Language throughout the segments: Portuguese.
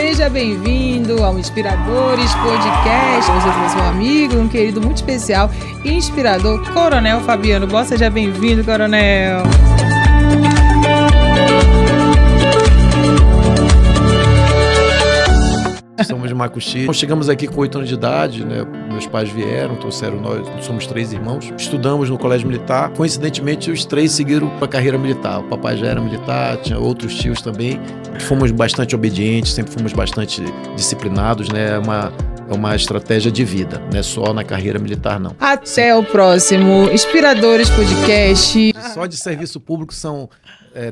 Seja bem-vindo ao Inspiradores Podcast. Hoje eu trouxe um amigo, um querido muito especial, inspirador, Coronel Fabiano Bossa. Seja bem-vindo, Coronel. Somos de Macuxi. Chegamos aqui com 8 anos de idade, né? Meus pais vieram, trouxeram nós, somos 3 irmãos. Estudamos no colégio militar. Coincidentemente, os 3 seguiram a carreira militar. O papai já era militar, tinha outros tios também. Fomos bastante obedientes, sempre fomos bastante disciplinados, né? É uma estratégia de vida, não é só na carreira militar, não. Até o próximo Inspiradores Podcast. Só de serviço público são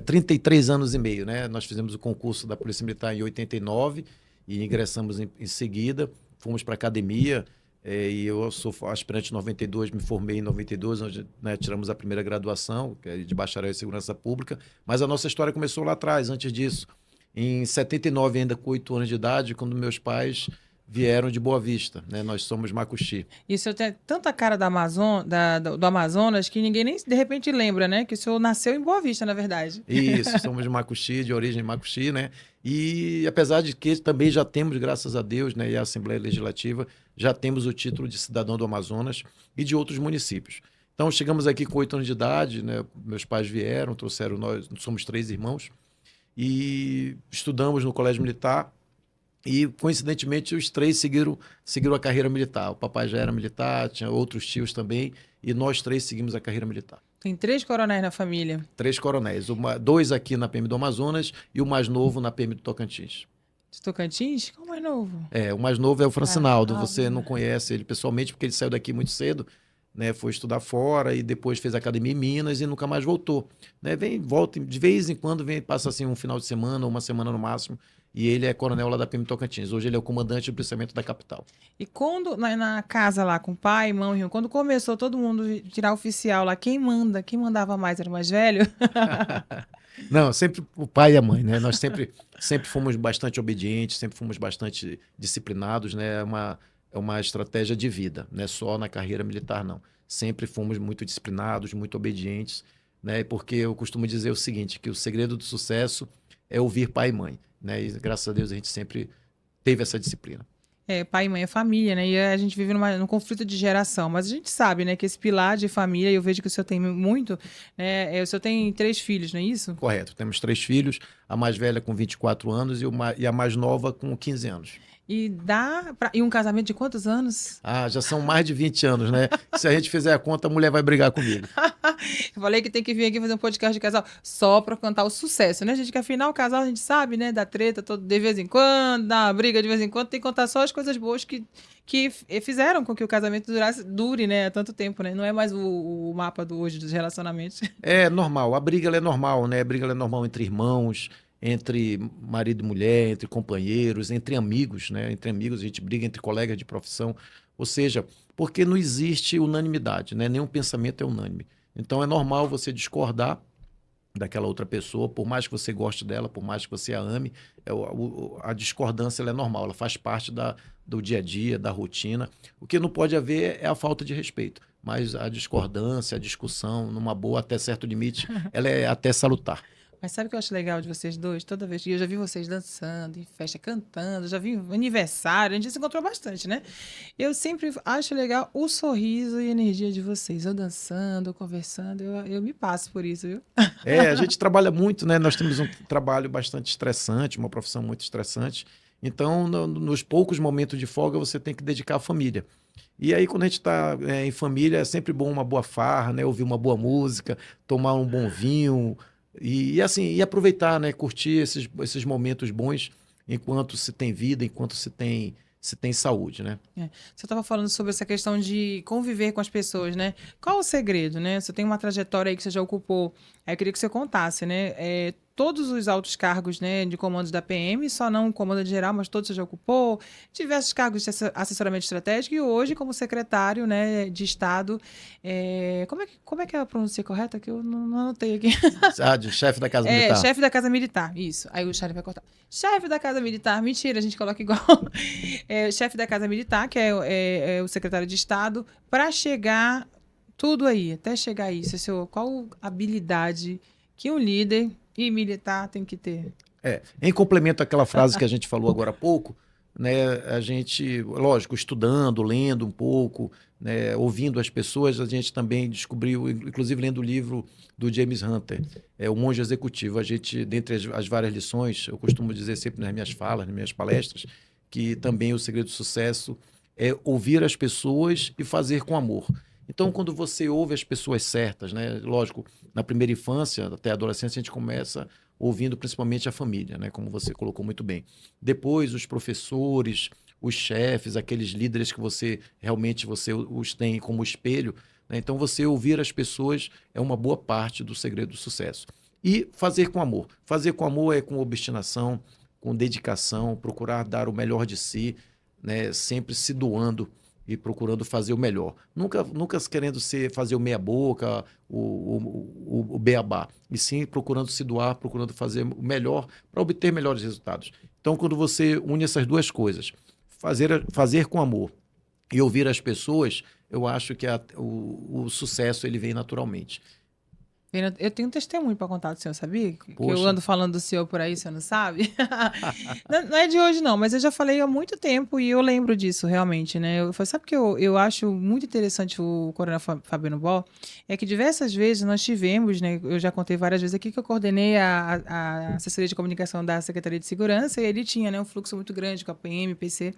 33 anos e meio, né? Nós fizemos o concurso da Polícia Militar em 89 e ingressamos em seguida, fomos para a academia, e eu sou aspirante 92, me formei em 92, onde, né, tiramos a primeira graduação, que é de bacharel em segurança pública, mas a nossa história começou lá atrás, antes disso, em 79, ainda com 8 anos de idade, quando meus pais vieram de Boa Vista, né? Nós somos Macuxi. E o senhor tem tanta cara do Amazonas que ninguém nem de repente lembra, né? Que o senhor nasceu em Boa Vista, na verdade. Isso, somos de Macuxi, de origem Macuxi, né? E apesar de que também já temos, graças a Deus, né, e a Assembleia Legislativa, já temos o título de cidadão do Amazonas e de outros municípios. Então, chegamos aqui com 8 anos de idade, né? Meus pais vieram, trouxeram nós, somos 3 irmãos, e estudamos no colégio militar. E, coincidentemente, os 3 seguiram a carreira militar. O papai já era militar, tinha outros tios também, e nós 3 seguimos a carreira militar. Tem 3 coronéis na família. 3 coronéis, 2 aqui na PM do Amazonas e o mais novo na PM do Tocantins. De Tocantins? Qual o mais novo? O mais novo é o Francinaldo. Você não conhece ele pessoalmente porque ele saiu daqui muito cedo, né? Foi estudar fora e depois fez academia em Minas e nunca mais voltou, né? Volta, de vez em quando passa assim um final de semana, uma semana no máximo. E ele é coronel lá da PM Tocantins. Hoje ele é o comandante do policiamento da capital. E quando, na casa lá, com pai, mãe, irmão, quando começou todo mundo tirar oficial lá, quem mandava mais? Era o mais velho? Não, sempre o pai e a mãe, né? Nós sempre fomos bastante obedientes, sempre fomos bastante disciplinados, né? É uma estratégia de vida, não é só na carreira militar, não. Sempre fomos muito disciplinados, muito obedientes, né? Porque eu costumo dizer o seguinte, que o segredo do sucesso é ouvir pai e mãe, né? E graças a Deus a gente sempre teve essa disciplina. Pai e mãe é família, né? E a gente vive num conflito de geração. Mas a gente sabe, né, que esse pilar de família, eu vejo que o senhor tem muito, né? O senhor tem 3 filhos, não é isso? Correto. Temos 3 filhos, a mais velha com 24 anos e a mais nova com 15 anos. E um casamento de quantos anos? Já são mais de 20 anos, né? Se a gente fizer a conta, a mulher vai brigar comigo. Eu falei que tem que vir aqui fazer um podcast de casal só pra contar o sucesso, né, gente? Que afinal o casal a gente sabe, né? Da treta de vez em quando, da briga de vez em quando, tem que contar só as coisas boas que fizeram com que o casamento dure, né? Há tanto tempo, né? Não é mais o mapa hoje dos relacionamentos. É normal, a briga ela é normal, né? A briga ela é normal entre irmãos, entre marido e mulher, entre companheiros, entre amigos, né? Entre amigos a gente briga, entre colegas de profissão. Ou seja, porque não existe unanimidade, né? Nenhum pensamento é unânime. Então é normal você discordar daquela outra pessoa, por mais que você goste dela, por mais que você a ame, a discordância ela é normal, ela faz parte do dia a dia, da rotina. O que não pode haver é a falta de respeito, mas a discordância, a discussão, numa boa, até certo limite, ela é até salutar. Mas sabe o que eu acho legal de vocês dois? Toda vez que eu já vi vocês dançando, em festa, cantando, já vi aniversário, a gente se encontrou bastante, né? Eu sempre acho legal o sorriso e a energia de vocês. Eu dançando, eu conversando, eu me passo por isso, viu? A gente trabalha muito, né? Nós temos um trabalho bastante estressante, uma profissão muito estressante. Então, nos poucos momentos de folga, você tem que dedicar à família. E aí, quando a gente está em família, é sempre bom uma boa farra, né? Ouvir uma boa música, tomar um bom vinho. E aproveitar, né? Curtir esses momentos bons enquanto se tem vida, enquanto se tem saúde, né? Você estava falando sobre essa questão de conviver com as pessoas, né? Qual o segredo, né? Você tem uma trajetória aí que você já ocupou. Eu queria que você contasse, né? Todos os altos cargos, né, de comandos da PM, só não o comandante geral, mas todos você já ocupou, diversos cargos de assessoramento estratégico e hoje como secretário, né, de Estado. Como é que é a pronúncia correta? Que eu não anotei aqui. De chefe da Casa Militar. Chefe da Casa Militar, isso. Aí o Charlie vai cortar. Chefe da Casa Militar, mentira, a gente coloca igual. Chefe da Casa Militar, que é o secretário de Estado, para chegar tudo aí, até chegar a isso. Qual habilidade que um líder e militar tem que ter? Em complemento àquela frase que a gente falou agora há pouco, né, a gente, lógico, estudando, lendo um pouco, né, ouvindo as pessoas, a gente também descobriu, inclusive lendo o livro do James Hunter, O Monge Executivo. A gente, dentre as várias lições, eu costumo dizer sempre nas minhas falas, nas minhas palestras, que também o segredo do sucesso é ouvir as pessoas e fazer com amor. Então, quando você ouve as pessoas certas, né, lógico, na primeira infância, até a adolescência, a gente começa ouvindo principalmente a família, né, como você colocou muito bem. Depois, os professores, os chefes, aqueles líderes que você realmente você os tem como espelho, né? Então, você ouvir as pessoas é uma boa parte do segredo do sucesso. E fazer com amor. Fazer com amor é com obstinação, com dedicação, procurar dar o melhor de si, né? Sempre se doando e procurando fazer o melhor. Nunca querendo fazer o meia-boca, o beabá, e sim procurando se doar, procurando fazer o melhor para obter melhores resultados. Então, quando você une essas duas coisas, fazer com amor e ouvir as pessoas, eu acho que o sucesso ele vem naturalmente. Eu tenho um testemunho para contar do senhor, sabia? Que eu Poxa, ando falando do senhor por aí, o senhor não sabe? Não é de hoje, não, mas eu já falei há muito tempo e eu lembro disso realmente, né? Eu falei, sabe o que eu acho muito interessante o Coronel Fabiano Bó? É que diversas vezes nós tivemos, né? Eu já contei várias vezes aqui que eu coordenei a assessoria de comunicação da Secretaria de Segurança e ele tinha, né, um fluxo muito grande com a PM, PC.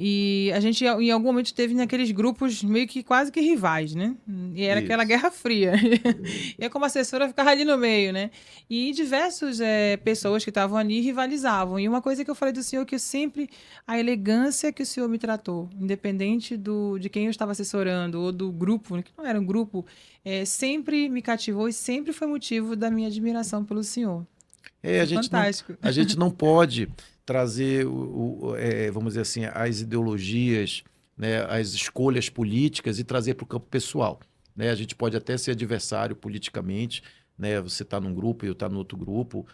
E a gente, em algum momento, teve naqueles grupos meio que quase que rivais, né? E era aquela isso. Guerra Fria. E eu, como assessora, ficava ali no meio, né? E diversas pessoas que estavam ali rivalizavam. E uma coisa que eu falei do senhor, que eu sempre... A elegância que o senhor me tratou, independente de quem eu estava assessorando, ou do grupo, né, que não era um grupo, sempre me cativou e sempre foi motivo da minha admiração pelo senhor. É, Foi fantástico. a gente não pode trazer, vamos dizer assim, as ideologias, né, as escolhas políticas e trazer para o campo pessoal. Né? A gente pode até ser adversário politicamente, né? Você está num grupo e eu estou no outro grupo.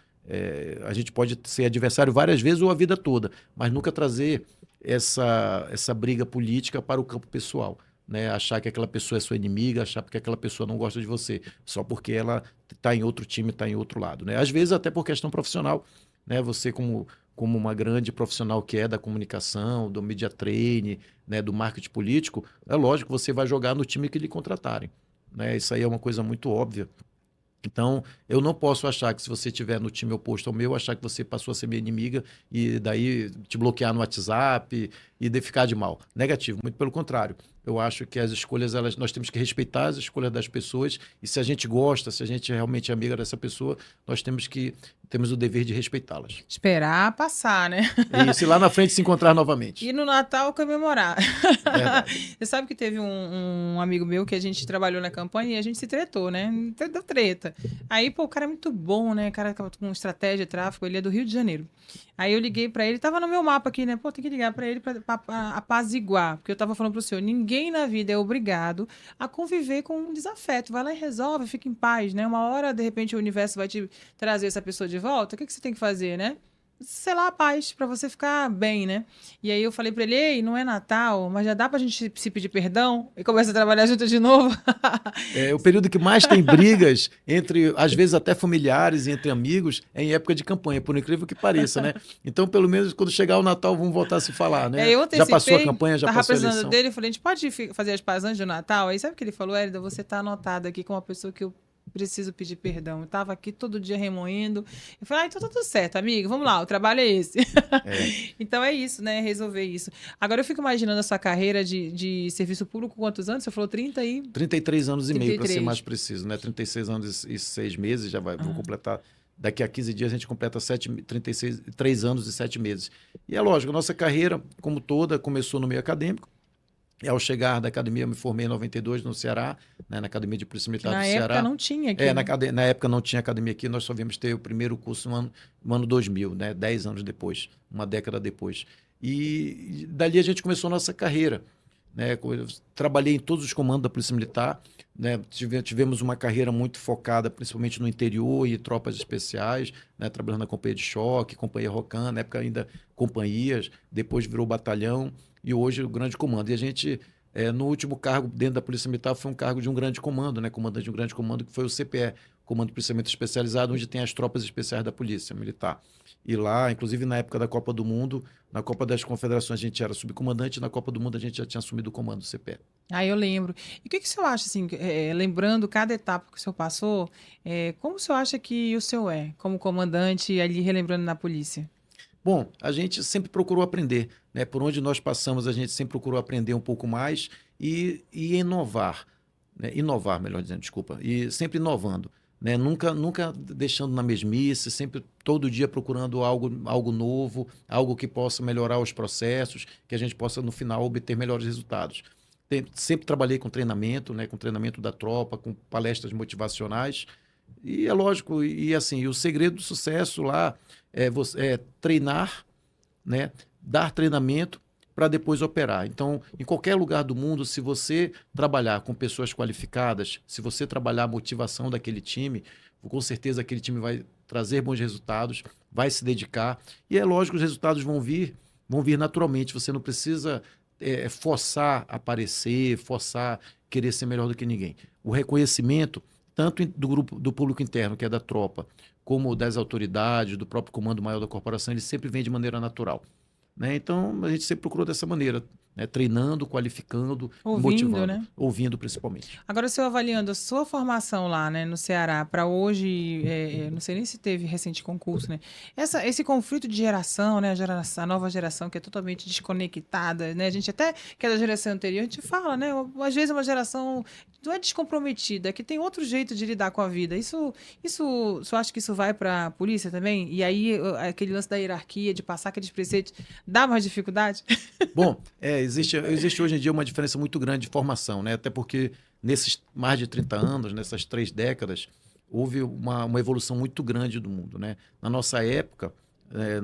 A gente pode ser adversário várias vezes ou a vida toda, mas nunca trazer essa briga política para o campo pessoal. Né? Achar que aquela pessoa é sua inimiga, achar que aquela pessoa não gosta de você, só porque ela está em outro time, está em outro lado. Né? Às vezes até por questão profissional. Né? Você, como uma grande profissional que é da comunicação, do media training, né? Do marketing político, é lógico que você vai jogar no time que lhe contratarem. Né? Isso aí é uma coisa muito óbvia. Então, eu não posso achar que se você estiver no time oposto ao meu, achar que você passou a ser minha inimiga e daí te bloquear no WhatsApp e de ficar de mal. Negativo, muito pelo contrário. Eu acho que as escolhas, nós temos que respeitar as escolhas das pessoas e se a gente gosta, se a gente realmente é amiga dessa pessoa, nós temos o dever de respeitá-las. Esperar passar, né? E se lá na frente se encontrar novamente. E no Natal comemorar. Verdade. Você sabe que teve um amigo meu que a gente trabalhou na campanha e a gente se tretou, né? Deu treta. Aí, pô, o cara é muito bom, né? O cara com estratégia de tráfego, ele é do Rio de Janeiro. Aí eu liguei pra ele, tava no meu mapa aqui, né? Pô, tem que ligar pra ele pra apaziguar. Porque eu tava falando pro senhor, ninguém na vida é obrigado a conviver com um desafeto. Vai lá e resolve, fica em paz, né? Uma hora, de repente, o universo vai te trazer essa pessoa de volta. O que você tem que fazer, né? Sei lá, a paz, pra você ficar bem, né? E aí eu falei pra ele, ei, não é Natal, mas já dá pra gente se pedir perdão? E começa a trabalhar junto de novo. O período que mais tem brigas entre, às vezes até familiares e entre amigos, é em época de campanha, por incrível que pareça, né? Então, pelo menos quando chegar o Natal, vamos voltar a se falar, né? Eu Já passou a antecipei, campanha, já tava passou a precisando eleição. dele, eu falei, a gente pode fazer as pazes antes do Natal? Aí sabe o que ele falou, Hélida? Você tá anotado aqui como uma pessoa que eu preciso pedir perdão. Eu tava aqui todo dia remoendo. Eu falei, então tá tudo certo, amigo, vamos lá, o trabalho é esse. É, Então é isso, né? Resolver isso. Agora eu fico imaginando a sua carreira de serviço público, quantos anos? Você falou 30 aí? 33 anos e meio, para ser mais 33. preciso, né? 36 anos e 6 meses, vou completar. Daqui a 15 dias a gente completa 3 anos e 7 meses. E é lógico, a nossa carreira, como toda, começou no meio acadêmico. E ao chegar da academia, eu me formei em 92 no Ceará, né, na Academia de Polícia Que Militar do na época Ceará. não tinha aqui, né? Na época não tinha academia aqui, nós só viemos ter o primeiro curso no ano 2000, né, 10 anos depois, uma década depois. E dali a gente começou a nossa carreira. Né, eu trabalhei em todos os comandos da Polícia Militar, né, tivemos uma carreira muito focada, principalmente no interior e tropas especiais, né, trabalhando na Companhia de Choque, Companhia Rocan, na época ainda companhias, depois virou batalhão e hoje o grande comando. E a gente, no último cargo dentro da Polícia Militar, foi um cargo de um grande comando, né, comandante de um grande comando, que foi o CPE, Comando de Policiamento Especializado, onde tem as tropas especiais da Polícia Militar. E lá, inclusive na época da Copa do Mundo, na Copa das Confederações a gente era subcomandante, na Copa do Mundo a gente já tinha assumido o comando do CPE. Ah, eu lembro. E o que que o senhor acha, assim, lembrando cada etapa que o senhor passou, como o senhor acha que o senhor é, como comandante, ali relembrando na polícia? Bom, a gente sempre procurou aprender, né? Por onde nós passamos, a gente sempre procurou aprender um pouco mais e inovar, né? Inovar, melhor dizendo, desculpa, e sempre inovando, né? Nunca deixando na mesmice, sempre todo dia procurando algo novo, algo que possa melhorar os processos, que a gente possa no final obter melhores resultados. Sempre trabalhei com treinamento, né? Com treinamento da tropa, com palestras motivacionais. E é lógico, e assim, o segredo do sucesso lá é treinar, né, dar treinamento para depois operar. Então, em qualquer lugar do mundo, se você trabalhar com pessoas qualificadas, se você trabalhar a motivação daquele time, com certeza aquele time vai trazer bons resultados, vai se dedicar. E é lógico que os resultados vão vir naturalmente. Você não precisa forçar aparecer, forçar querer ser melhor do que ninguém. O reconhecimento tanto do grupo do público interno, que é da tropa, como das autoridades, do próprio comando maior da corporação, ele sempre vem de maneira natural, né? Então, a gente sempre procurou dessa maneira, né? Treinando, qualificando, Ouvindo, motivando, né? ouvindo principalmente. Agora, o senhor avaliando a sua formação lá, né, no Ceará, para hoje, não sei nem se teve recente concurso, né? Esse conflito de geração, né, a nova geração que é totalmente desconectada, né? A gente até, que é da geração anterior, a gente fala, né? Às vezes é uma geração não é descomprometida, é que tem outro jeito de lidar com a vida. O senhor acha que isso vai para a polícia também? E aí, aquele lance da hierarquia, de passar aqueles preceitos, dá mais dificuldade? Bom, existe hoje em dia uma diferença muito grande de formação, né? Até porque nesses mais de 30 anos, nessas 3 décadas, houve uma evolução muito grande do mundo, né? Na nossa época,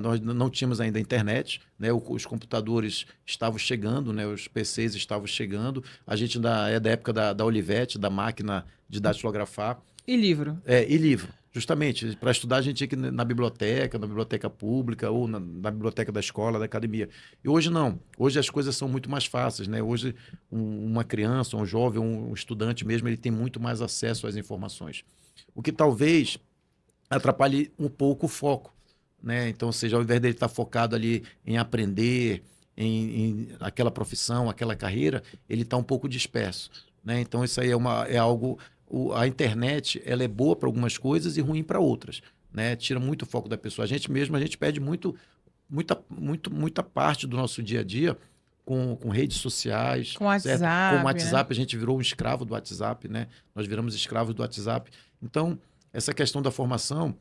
nós não tínhamos ainda internet, né? Os computadores estavam chegando, né? Os PCs estavam chegando. A gente ainda é da época da Olivetti, da máquina de datilografar. E livro? E livro. Justamente, para estudar a gente tinha que ir na biblioteca pública ou na biblioteca da escola, da academia. E hoje não. Hoje as coisas são muito mais fáceis, né? Hoje uma criança, um jovem, um estudante mesmo, ele tem muito mais acesso às informações. O que talvez atrapalhe um pouco o foco, né? Então, ou seja, ao invés dele estar focado ali em aprender, em aquela profissão, aquela carreira, ele está um pouco disperso, né? Então, isso aí é algo a internet ela é boa para algumas coisas e ruim para outras, né? Tira muito o foco da pessoa. A gente perde muita parte do nosso dia a dia com redes sociais, Com certo? Com o WhatsApp, né? WhatsApp, a gente virou um escravo do WhatsApp, né? Nós viramos escravos do WhatsApp. Então, essa questão da formação,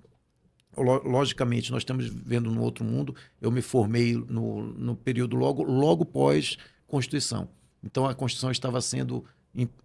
logicamente, nós estamos vivendo num outro mundo. Eu me formei no período logo pós-Constituição. Então, a Constituição estava sendo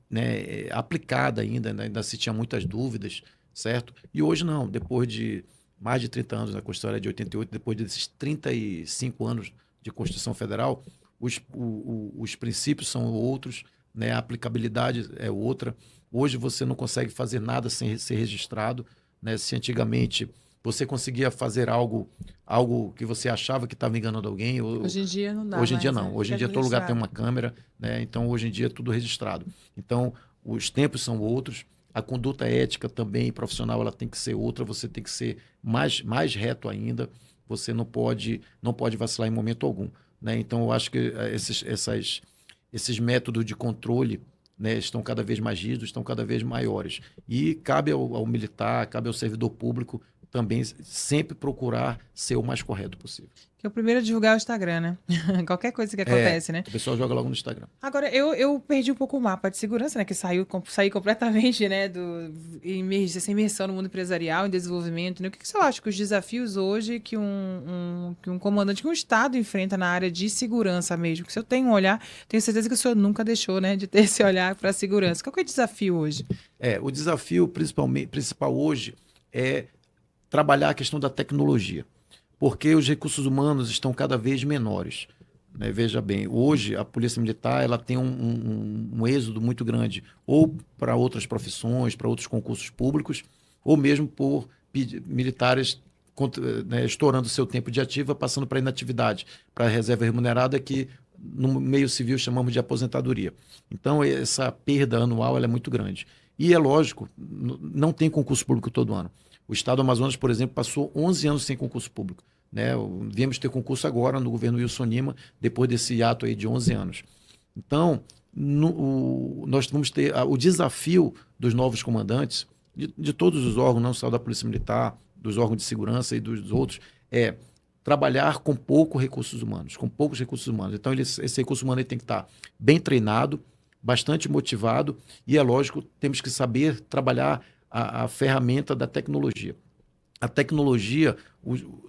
né, aplicada ainda, né? Ainda se tinha muitas dúvidas, certo? E hoje não, depois de mais de 30 anos, a Constituição era de 88, depois desses 35 anos de Constituição Federal, os princípios são outros, né? A aplicabilidade é outra. Hoje você não consegue fazer nada sem ser registrado, né? Se antigamente você conseguia fazer algo que você achava que estava enganando alguém. Hoje em dia não dá Hoje em mais, dia né? não. Hoje em Fica dia todo lugar tem registrado. uma câmera, né? Então hoje em dia é tudo registrado. Então os tempos são outros. A conduta ética também profissional ela tem que ser outra. Você tem que ser mais reto ainda. Você não pode vacilar em momento algum, né? Então eu acho que esses métodos de controle, né, estão cada vez mais rígidos, estão cada vez maiores. E cabe ao militar, cabe ao servidor público também sempre procurar ser o mais correto possível. Que o primeiro a divulgar é o Instagram, né? Qualquer coisa que acontece, né? O pessoal joga logo no Instagram. Agora, eu perdi um pouco o mapa de segurança, né? Que saí completamente, né? Essa imersão no mundo empresarial, em desenvolvimento, né? O que você acha que os desafios hoje que um comandante, que um Estado enfrenta na área de segurança mesmo? Que se eu tenho um olhar, tenho certeza que o senhor nunca deixou, né? De ter esse olhar para a segurança. Qual que é o desafio hoje? O desafio principal hoje é trabalhar a questão da tecnologia, porque os recursos humanos estão cada vez menores, né? Veja bem, hoje a Polícia Militar ela tem um êxodo muito grande, ou para outras profissões, para outros concursos públicos, ou mesmo por militares, né, estourando seu tempo de ativa, passando para inatividade, para a reserva remunerada, que no meio civil chamamos de aposentadoria. Então, essa perda anual ela é muito grande. E é lógico, não tem concurso público todo ano. O estado do Amazonas, por exemplo, passou 11 anos sem concurso público, né? Viemos ter concurso agora no governo Wilson Lima, depois desse hiato aí de 11 anos. Então, nós vamos ter o desafio dos novos comandantes, de todos os órgãos, não só da Polícia Militar, dos órgãos de segurança e dos outros, é trabalhar com poucos recursos humanos, com poucos recursos humanos. Então, esse recurso humano tem que estar bem treinado, bastante motivado e, é lógico, temos que saber trabalhar a ferramenta da tecnologia. A tecnologia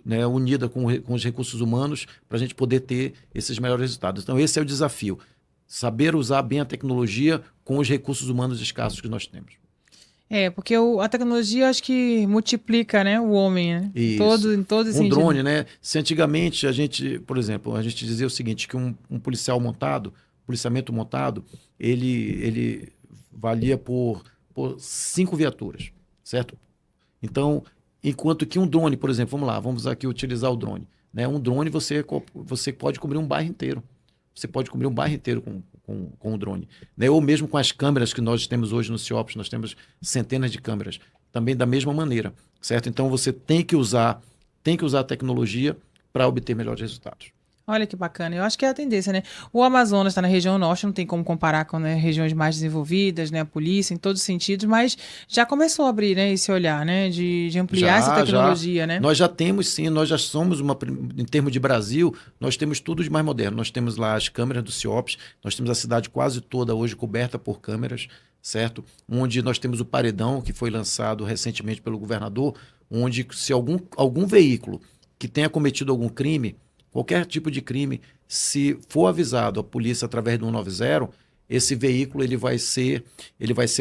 né, unida com os recursos humanos para a gente poder ter esses melhores resultados. Então, esse é o desafio. Saber usar bem a tecnologia com os recursos humanos escassos que nós temos. Porque a tecnologia acho que multiplica, né, o homem, né? Isso. Em todo Um sentido. drone, né? Se antigamente a gente, por exemplo, a gente dizia o seguinte, que um policial montado, policiamento montado, ele valia por 5 viaturas, certo? Então, enquanto que um drone, por exemplo, vamos aqui utilizar o drone, né? Um drone você pode cobrir um bairro inteiro. Você pode cobrir um bairro inteiro com o drone. Né? Ou mesmo com as câmeras que nós temos hoje no CIOPS, nós temos centenas de câmeras, também da mesma maneira, certo? Então você tem que usar a tecnologia para obter melhores resultados. Olha que bacana. Eu acho que é a tendência, né? O Amazonas está na região norte, não tem como comparar com, né, regiões mais desenvolvidas, né? A polícia, em todos os sentidos, mas já começou a abrir, né, esse olhar, né? De ampliar essa tecnologia, né? Nós já temos, sim, nós já somos em termos de Brasil, nós temos tudo de mais moderno. Nós temos lá as câmeras do CIOPS, nós temos a cidade quase toda hoje coberta por câmeras, certo? Onde nós temos o paredão, que foi lançado recentemente pelo governador, onde se algum veículo que tenha cometido algum crime, qualquer tipo de crime, se for avisado a polícia através do 190, esse veículo ele vai ser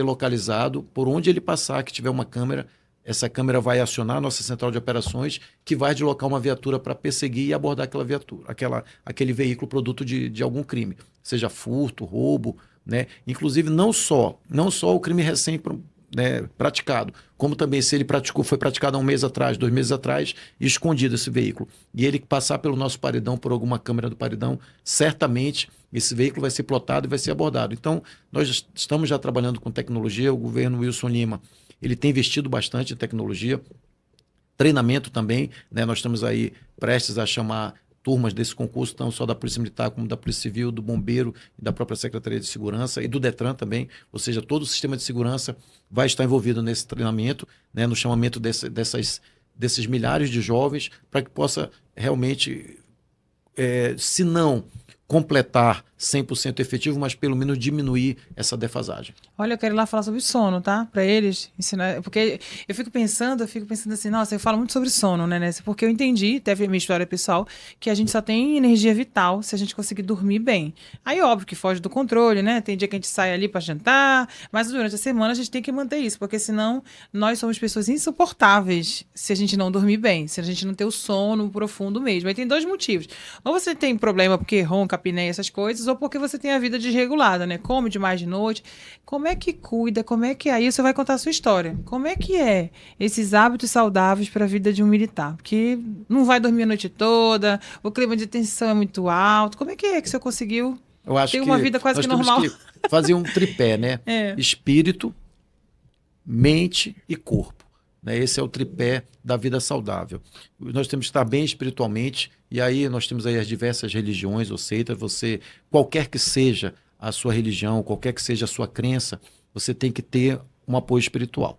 localizado por onde ele passar, que tiver uma câmera, essa câmera vai acionar a nossa central de operações, que vai deslocar uma viatura para perseguir e abordar aquela viatura, aquele veículo produto de algum crime, seja furto, roubo, né? Inclusive não só o crime recém praticado, como também se ele foi praticado há 1 mês atrás, 2 meses atrás, e escondido esse veículo. E ele passar pelo nosso paredão, por alguma câmera do paredão, certamente esse veículo vai ser plotado e vai ser abordado. Então, nós estamos já trabalhando com tecnologia, o governo Wilson Lima, ele tem investido bastante em tecnologia, treinamento também, né? Nós estamos aí prestes a chamar turmas desse concurso, não só da Polícia Militar, como da Polícia Civil, do Bombeiro e da própria Secretaria de Segurança e do Detran também, ou seja, todo o sistema de segurança vai estar envolvido nesse treinamento, né, no chamamento desses milhares de jovens, para que possa realmente, se não completar 100% efetivo, mas pelo menos diminuir essa defasagem. Olha, eu quero ir lá falar sobre sono, tá? Para eles ensinar, porque eu fico pensando assim, nossa, eu falo muito sobre sono, né, Nessa? Porque eu entendi, até minha história pessoal, que a gente só tem energia vital se a gente conseguir dormir bem. Aí, óbvio que foge do controle, né? Tem dia que a gente sai ali para jantar, mas durante a semana a gente tem que manter isso, porque senão nós somos pessoas insuportáveis se a gente não dormir bem, se a gente não ter o sono profundo mesmo. Aí tem 2 motivos. Ou você tem problema porque ronca, apneia, essas coisas, ou porque você tem a vida desregulada, né? Come demais de noite. Como é que cuida? Como é que é? Aí você vai contar a sua história. Como é que é esses hábitos saudáveis para a vida de um militar? Porque não vai dormir a noite toda, o clima de tensão é muito alto. Como é que você conseguiu ter uma vida quase que normal? Nós temos que fazer um tripé, né? Espírito, mente e corpo. Né? Esse é o tripé da vida saudável. Nós temos que estar bem espiritualmente, e aí nós temos aí as diversas religiões ou seitas. Qualquer que seja a sua religião, qualquer que seja a sua crença, você tem que ter um apoio espiritual,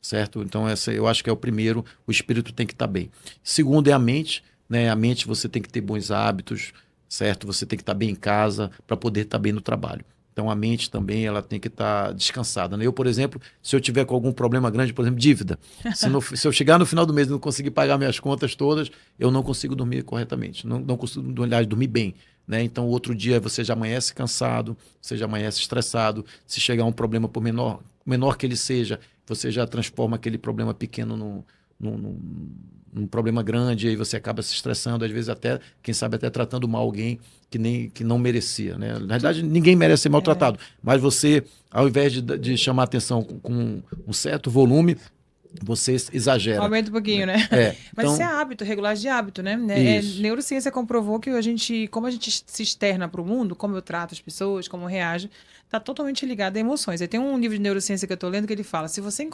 certo? Então, eu acho que é o primeiro, o espírito tem que estar bem. Segundo é a mente, né? A mente você tem que ter bons hábitos, certo? Você tem que estar bem em casa para poder estar bem no trabalho. Então, a mente também ela tem que estar descansada. Né? Eu, por exemplo, se eu tiver com algum problema grande, por exemplo, dívida, se eu chegar no final do mês e não conseguir pagar minhas contas todas, eu não consigo dormir corretamente, não consigo, aliás, dormir bem. Né? Então, outro dia você já amanhece cansado, você já amanhece estressado. Se chegar um problema, por menor que ele seja, você já transforma aquele problema pequeno num problema grande, aí você acaba se estressando, às vezes até, quem sabe, até tratando mal alguém que não merecia. Né? Na verdade, ninguém merece ser maltratado, mas você, ao invés de chamar atenção com um certo volume, você exagera. Aumenta um pouquinho, né? Mas Então, isso é hábito, regulagem de hábito, né? Neurociência comprovou que como a gente se externa para o mundo, como eu trato as pessoas, como eu reajo, está totalmente ligado a emoções. Aí tem um livro de neurociência que eu estou lendo que ele fala: se você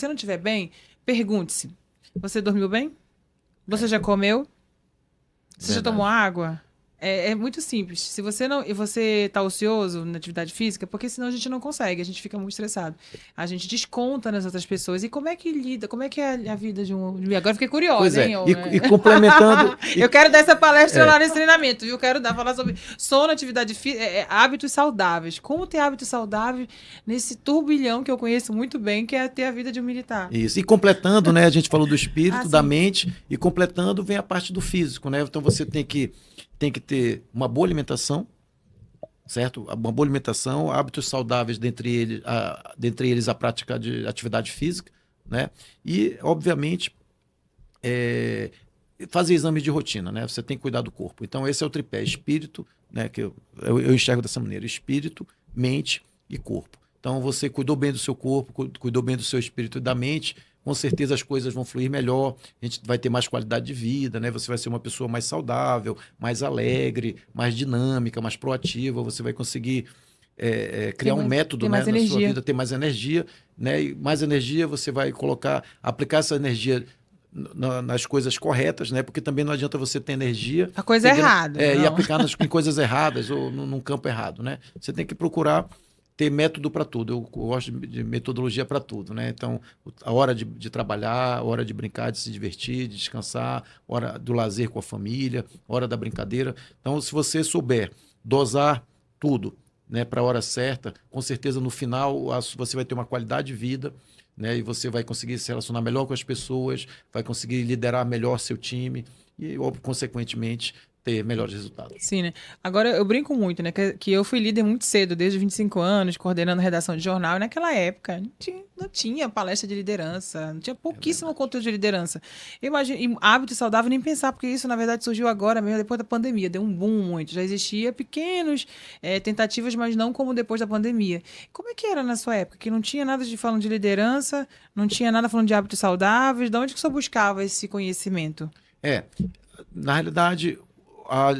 não estiver bem, pergunte-se: você dormiu bem? Você já comeu? Você já tomou verdade. água? É muito simples. Se você não. E você tá ocioso na atividade física, porque senão a gente não consegue, a gente fica muito estressado. A gente desconta nas outras pessoas. E como é que lida? Como é que é a vida de um. Agora eu fiquei Pois curiosa, é, hein? e complementando, Eu quero dar essa palestra é, lá nesse treinamento, viu? Quero falar sobre sono, atividade física, hábitos saudáveis. Como ter hábitos saudáveis nesse turbilhão que eu conheço muito bem, que é ter a vida de um militar. isso. E completando, né? A gente falou do Ah, espírito, da sim. mente, e completando vem a parte do físico, né? Então você tem que ter uma boa alimentação, certo? Uma boa alimentação, hábitos saudáveis, dentre eles a prática de atividade física, né? E, obviamente, é, fazer exames de rotina, né? Você tem que cuidar do corpo. Então, esse é o tripé, espírito, né? Que eu enxergo dessa maneira: espírito, mente e corpo. Então, você cuidou bem do seu corpo, cuidou bem do seu espírito e da mente, com certeza as coisas vão fluir melhor, a gente vai ter mais qualidade de vida, né? Você vai ser uma pessoa mais saudável, mais alegre, mais dinâmica, mais proativa, você vai conseguir criar um método, Tem né, mais na sua energia. vida, ter mais energia, né? E mais energia você vai aplicar essa energia nas coisas corretas, né? Porque também não adianta você ter energia A coisa é errada, e não. aplicar em coisas erradas ou num campo errado, né? Você tem que procurar ter método para tudo. Eu gosto de metodologia para tudo, né? Então, a hora de trabalhar, a hora de brincar, de se divertir, de descansar, a hora do lazer com a família, a hora da brincadeira. Então, se você souber dosar tudo, né, para a hora certa, com certeza no final você vai ter uma qualidade de vida, né, e você vai conseguir se relacionar melhor com as pessoas, vai conseguir liderar melhor seu time e, consequentemente, ter melhores resultados. Sim, né? Agora, eu brinco muito, né? Que eu fui líder muito cedo, desde os 25 anos, coordenando redação de jornal. E naquela época, não tinha palestra de liderança, não tinha É pouquíssimo verdade. conteúdo de liderança. Eu imagino, e hábito saudável, nem pensar, porque isso, na verdade, surgiu agora mesmo, depois da pandemia. Deu um boom muito. Já existia pequenos tentativas, mas não como depois da pandemia. Como é que era na sua época? Que não tinha nada de falando de liderança, não tinha nada falando de hábitos saudáveis. De onde que você buscava esse conhecimento? É, na realidade,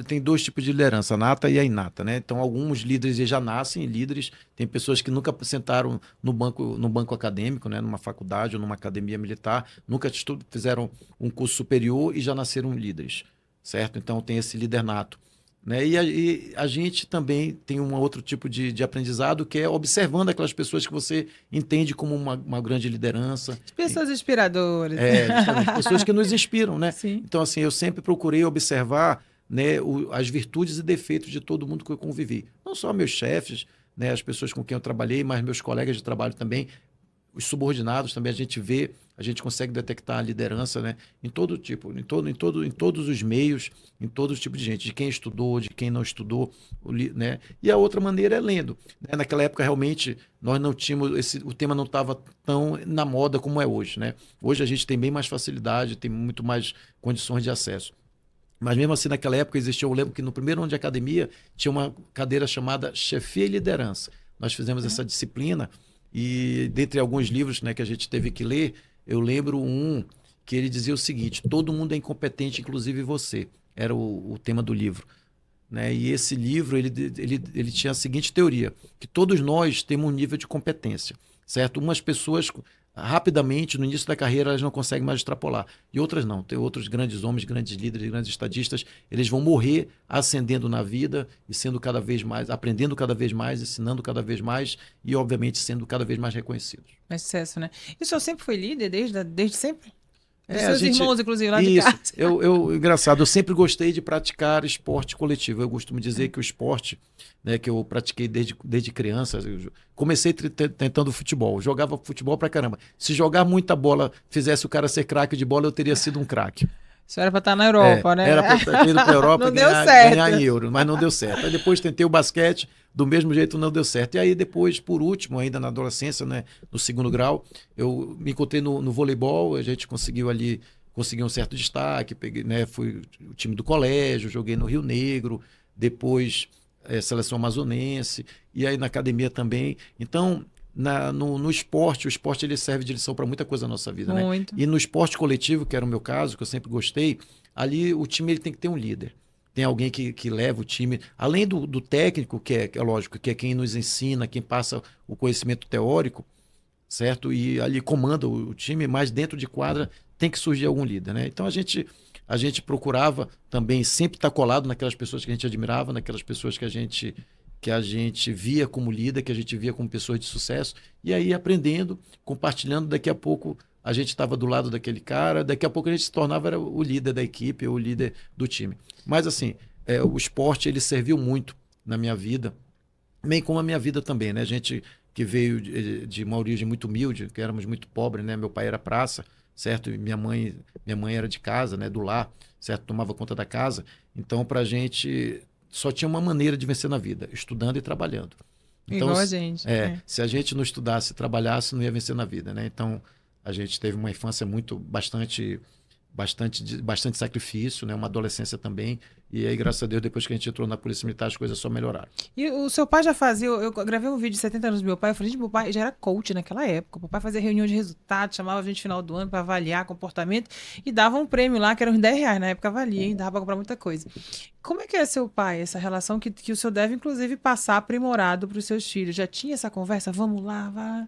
tem dois tipos de liderança, a nata e a inata, né? Então, alguns líderes já nascem líderes, tem pessoas que nunca sentaram no banco acadêmico, né? Numa faculdade ou numa academia militar, nunca fizeram um curso superior e já nasceram líderes, certo? Então, tem esse líder nato. Né? E a gente também tem um outro tipo de aprendizado, que é observando aquelas pessoas que você entende como uma grande liderança. Pessoas inspiradoras. Justamente, pessoas que nos inspiram, né? Sim. Então, assim, eu sempre procurei observar, né, as virtudes e defeitos de todo mundo que eu convivi. Não só meus chefes, né, as pessoas com quem eu trabalhei, mas meus colegas de trabalho também, os subordinados também a gente vê, a gente consegue detectar a liderança, né, em todo tipo, em todos os meios, em todos os tipos de gente, de quem estudou, de quem não estudou, né? E a outra maneira é lendo. Né? Naquela época, realmente, nós não tínhamos, o tema não estava tão na moda como é hoje, né? Hoje a gente tem bem mais facilidade, tem muito mais condições de acesso. Mas mesmo assim, naquela época existia, eu lembro que no primeiro ano de academia tinha uma cadeira chamada Chefia e Liderança. Nós fizemos essa disciplina e, dentre alguns livros, né, que a gente teve que ler, eu lembro um que ele dizia o seguinte: todo mundo é incompetente, inclusive você. Era o tema do livro. Né? E esse livro ele tinha a seguinte teoria: que todos nós temos um nível de competência, certo? Umas pessoas rapidamente no início da carreira elas não conseguem mais extrapolar e outras não. Tem outros grandes homens, grandes líderes, grandes estadistas, eles vão morrer ascendendo na vida e sendo cada vez mais, aprendendo cada vez mais, ensinando cada vez mais e obviamente sendo cada vez mais reconhecidos. Mais sucesso, né? E o senhor sempre foi líder, desde sempre? Dos A seus gente. irmãos, inclusive, lá de Isso. casa. Engraçado, eu sempre gostei de praticar esporte coletivo. Eu costumo dizer que o esporte, né, que eu pratiquei desde criança, eu comecei tentando futebol. Jogava futebol pra caramba. Se jogar muita bola fizesse o cara ser craque de bola, eu teria sido um craque. Isso era pra estar na Europa, né? Era para ter ido para a Europa Não e deu ganhar certo. em euro, mas não deu certo. Aí depois tentei o basquete, do mesmo jeito não deu certo. E aí depois, por último, ainda na adolescência, né, no segundo grau, eu me encontrei no voleibol, a gente consegui um certo destaque, peguei, né, fui o time do colégio, joguei no Rio Negro, depois seleção amazonense, e aí na academia também. Então, no esporte, o esporte ele serve de lição para muita coisa na nossa vida, né? Muito. E no esporte coletivo, que era o meu caso, que eu sempre gostei, ali o time ele tem que ter um líder. Tem alguém que leva o time, além do técnico, que é lógico, que é quem nos ensina, quem passa o conhecimento teórico, certo? E ali comanda o time, mas dentro de quadra tem que surgir algum líder, né? Então a gente procurava também sempre estar colado naquelas pessoas que a gente admirava, naquelas pessoas que a gente via como líder, que a gente via como pessoas de sucesso, e aí aprendendo, compartilhando, daqui a pouco a gente estava do lado daquele cara, daqui a pouco a gente se tornava era o líder da equipe, o líder do time. Mas assim, o esporte ele serviu muito na minha vida, bem como a minha vida também, né? A gente que veio de uma origem muito humilde, que éramos muito pobres, né? Meu pai era praça, certo? E minha mãe era de casa, né? Do lar, certo? Tomava conta da casa. Então, para a gente só tinha uma maneira de vencer na vida, estudando e trabalhando. Então, Igual a gente. se a gente não estudasse e trabalhasse, não ia vencer na vida, né? Então, a gente teve uma infância bastante sacrifício, né? Uma adolescência também. E aí, graças a Deus, depois que a gente entrou na Polícia Militar, as coisas só melhoraram. E o seu pai já fazia. Eu gravei um vídeo de 70 anos do meu pai. Eu falei, gente, meu pai já era coach naquela época. O pai fazia reunião de resultados, chamava a gente no final do ano para avaliar comportamento e dava um prêmio lá, que era uns R$ 10. Na época valia, hein? Dava para comprar muita coisa. Como é que é seu pai, essa relação que o senhor deve, inclusive, passar aprimorado para os seus filhos? Já tinha essa conversa? Vamos lá, vá.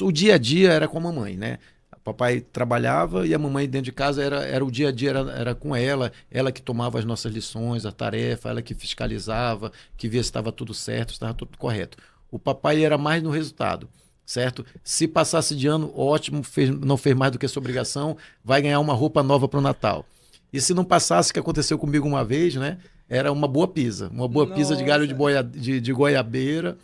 O dia a dia era com a mamãe, né? O papai trabalhava e a mamãe dentro de casa era o dia a dia era com ela que tomava as nossas lições, a tarefa, ela que fiscalizava, que via se estava tudo certo, se estava tudo correto. O papai era mais no resultado, certo? Se passasse de ano, ótimo, não fez mais do que a sua obrigação, vai ganhar uma roupa nova para o Natal. E se não passasse, o que aconteceu comigo uma vez, né? Era uma boa pisa de galho de goiabeira,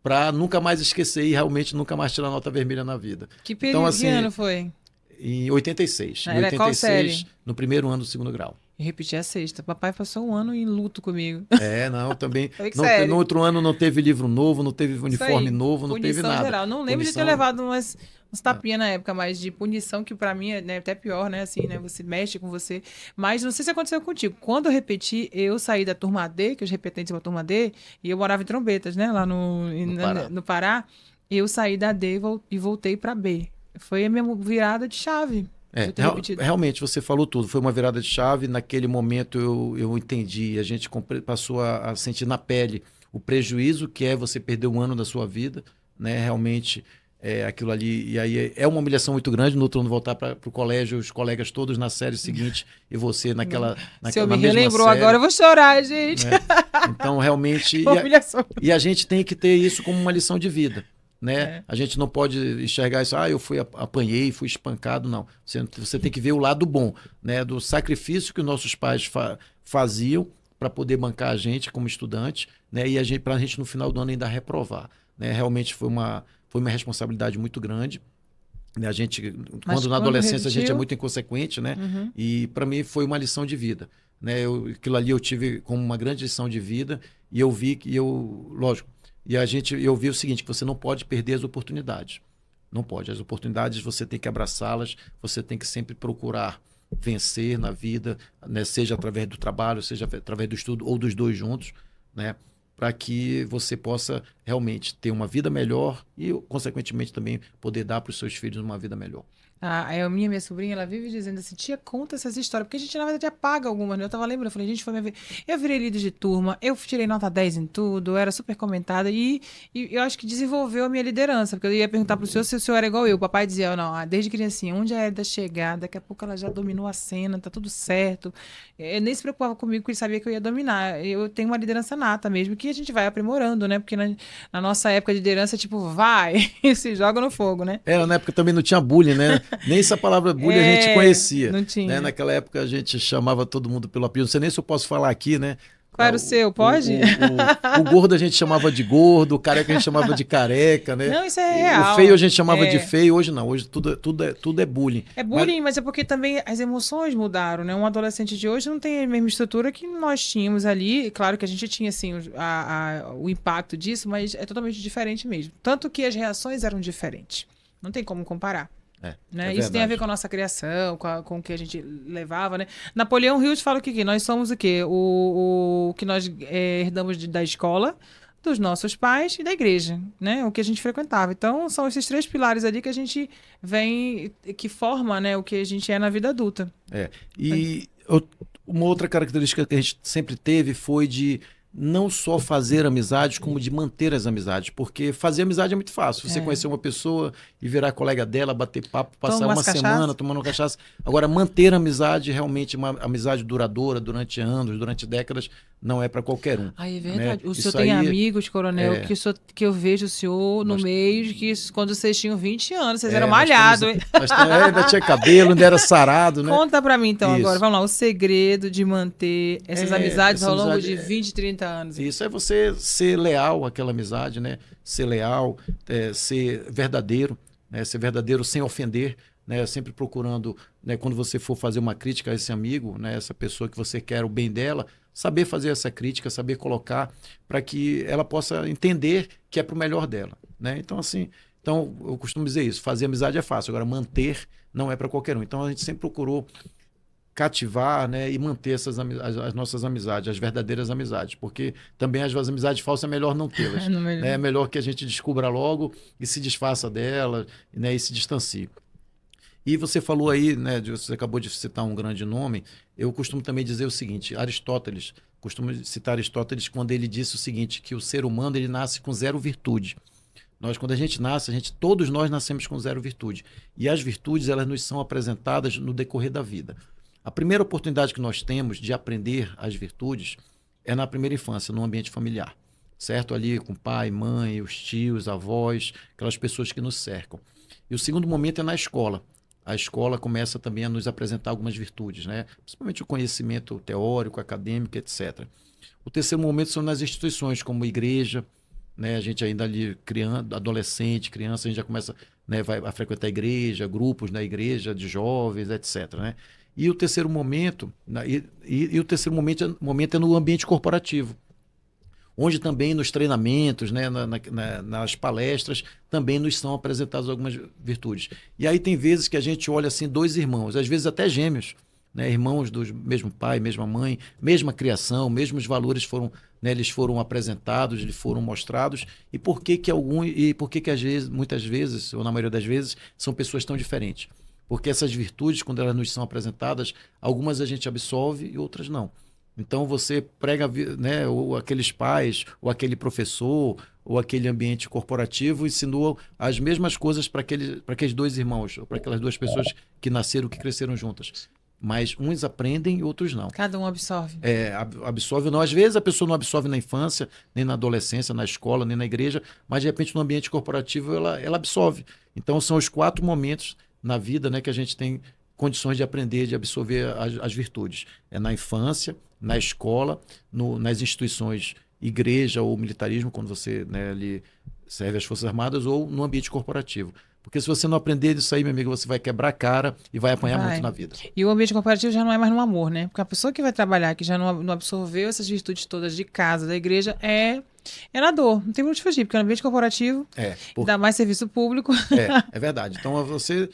para nunca mais esquecer e realmente nunca mais tirar nota vermelha na vida. Que período, Então, assim, que ano foi? em 86. Era qual série? No primeiro ano do segundo grau. Eu repeti a sexta. Papai passou um ano em luto comigo. Não, também. Foi que sério. No outro ano não teve livro novo, não teve Isso uniforme aí, novo, não teve punição nada. geral. Não lembro de ter levado uns tapinhas na época, mas de punição, que pra mim é, né, até pior, né? Assim, né? Você mexe com você. Mas não sei se aconteceu contigo. Quando eu repeti, eu saí da turma D, que os repetentes são a turma D, e eu morava em Trombetas, né? Lá no Pará. Eu saí da D e voltei pra B. Foi a minha virada de chave. Realmente, você falou tudo. Foi uma virada de chave. Naquele momento eu entendi. A gente passou a sentir na pele o prejuízo que é você perder um ano da sua vida, né? Realmente, aquilo ali. E aí é uma humilhação muito grande. No outro ano voltar para o colégio, os colegas todos na série seguinte e você naquela Se eu me relembrou agora, eu vou chorar, gente. Né? Então, realmente. E a gente tem que ter isso como uma lição de vida. Né? A gente não pode enxergar isso, eu apanhei, fui espancado, não. Você tem que ver o lado bom, né? Do sacrifício que os nossos pais faziam para poder bancar a gente como estudante, né? E para a gente no final do ano ainda reprovar, né? Realmente foi uma responsabilidade muito grande. Né? Quando na adolescência a gente é muito inconsequente, né? Uhum. E para mim foi uma lição de vida, né? Aquilo ali eu tive como uma grande lição de vida e eu vi que lógico. E eu vi o seguinte, que você não pode perder as oportunidades. Não pode. As oportunidades você tem que abraçá-las, você tem que sempre procurar vencer na vida, né? Seja através do trabalho, seja através do estudo, ou dos dois juntos, né? Para que você possa realmente ter uma vida melhor e, consequentemente, também poder dar para os seus filhos uma vida melhor. A minha sobrinha, ela vive dizendo assim, tia, conta essas histórias, porque a gente, na verdade, apaga algumas, né? Eu tava lembrando, eu falei, gente, eu virei líder de turma, eu tirei nota 10 em tudo, eu era super comentada, e eu acho que desenvolveu a minha liderança, porque eu ia perguntar pro senhor se o senhor era igual eu. O papai dizia, não, desde criancinha, onde é da chegada, daqui a pouco ela já dominou a cena, tá tudo certo. Ele nem se preocupava comigo, porque ele sabia que eu ia dominar. Eu tenho uma liderança nata mesmo, que a gente vai aprimorando, né? Porque na nossa época de liderança, tipo, vai, e se joga no fogo, né? Na época também não tinha bullying, né? Nem essa palavra bullying a gente conhecia. Não tinha. Né? Naquela época a gente chamava todo mundo pelo apelido. Não sei nem se eu posso falar aqui, né? Qual era o seu? Pode? O gordo a gente chamava de gordo, o careca a gente chamava de careca, né? Não, isso é real. O feio a gente chamava de feio, hoje não. Hoje tudo é bullying. É bullying, mas é porque também as emoções mudaram, né? Um adolescente de hoje não tem a mesma estrutura que nós tínhamos ali. Claro que a gente tinha, assim, o impacto disso, mas é totalmente diferente mesmo. Tanto que as reações eram diferentes. Não tem como comparar. Né? Isso tem a ver com a nossa criação, com o que a gente levava, né? Napoleão Hill fala o que nós somos o quê? O que nós herdamos da escola, dos nossos pais e da igreja, né? O que a gente frequentava. Então, são esses 3 pilares ali que a gente vem, que forma, né, o que a gente é na vida adulta. E uma outra característica que a gente sempre teve foi de não só fazer amizades, como de manter as amizades. Porque fazer amizade é muito fácil. Você conhecer uma pessoa e virar colega dela, bater papo, passar Toma uma umas cachaça. semana tomando cachaça. Agora, manter a amizade, realmente uma amizade duradoura, durante anos, durante décadas, não é para qualquer um. Ah, é verdade. Né? O senhor Isso tem aí amigos, coronel, que eu vejo o senhor no Nós- meio, que quando vocês tinham 20 anos, vocês É, eram nós malhados. temos- hein? ainda tinha cabelo, ainda era sarado, né? Conta pra mim então Isso. agora, vamos lá, o segredo de manter essas amizades essa ao longo amizade de 20, 30 anos. Isso é você ser leal àquela amizade, né? Ser leal, ser verdadeiro, né? Ser verdadeiro sem ofender, né? Sempre procurando, né? Quando você for fazer uma crítica a esse amigo, né? Essa pessoa que você quer o bem dela, saber fazer essa crítica, saber colocar para que ela possa entender que é para o melhor dela, né? Então, assim, eu costumo dizer isso, fazer amizade é fácil, agora manter não é para qualquer um. Então, a gente sempre procurou cativar, né, e manter as nossas amizades, as verdadeiras amizades, porque também as amizades falsas é melhor não tê-las. Né? É melhor que a gente descubra logo e se desfaça delas, né, e se distancie. E você falou aí, né, você acabou de citar um grande nome, eu costumo também dizer o seguinte, Aristóteles, costumo citar Aristóteles quando ele disse o seguinte, que o ser humano ele nasce com 0 virtude. Quando a gente nasce, todos nós nascemos com 0 virtude. E as virtudes, elas nos são apresentadas no decorrer da vida. A primeira oportunidade que nós temos de aprender as virtudes é na primeira infância, no ambiente familiar, certo? Ali com pai, mãe, os tios, avós, aquelas pessoas que nos cercam. E o segundo momento é na escola. A escola começa também a nos apresentar algumas virtudes, né? Principalmente o conhecimento teórico, acadêmico, etc. O terceiro momento são nas instituições, como igreja, né? A gente ainda ali, adolescente, criança, a gente já começa, né, vai a frequentar a igreja, grupos na igreja de jovens, etc. Né? E o terceiro momento, o terceiro momento é no ambiente corporativo, onde também nos treinamentos, né, nas palestras, também nos são apresentadas algumas virtudes. E aí tem vezes que a gente olha assim 2 irmãos, às vezes até gêmeos, né, irmãos do mesmo pai, mesma mãe, mesma criação, mesmos valores foram, né, eles foram apresentados, eles foram mostrados. E por que às vezes, muitas vezes, ou na maioria das vezes, são pessoas tão diferentes? Porque essas virtudes, quando elas nos são apresentadas, algumas a gente absorve e outras não. Então você prega, né, ou aqueles pais, ou aquele professor, ou aquele ambiente corporativo ensinou as mesmas coisas para aqueles 2 irmãos, ou para aquelas 2 pessoas que nasceram, que cresceram juntas. Mas uns aprendem e outros não. Cada um absorve. Absorve ou não. Às vezes a pessoa não absorve na infância, nem na adolescência, na escola, nem na igreja, mas de repente no ambiente corporativo ela absorve. Então são os 4 momentos na vida, né, que a gente tem condições de aprender, de absorver as virtudes. É na infância, na escola, nas instituições, igreja ou militarismo, quando você, né, ali serve às Forças Armadas, ou no ambiente corporativo. Porque se você não aprender isso aí, meu amigo, você vai quebrar a cara e vai apanhar muito na vida. E o ambiente corporativo já não é mais no amor, né? Porque a pessoa que vai trabalhar, que já não absorveu essas virtudes todas de casa, da igreja, é na dor. Não tem muito de fugir, porque no ambiente corporativo dá mais serviço público. É verdade. Então você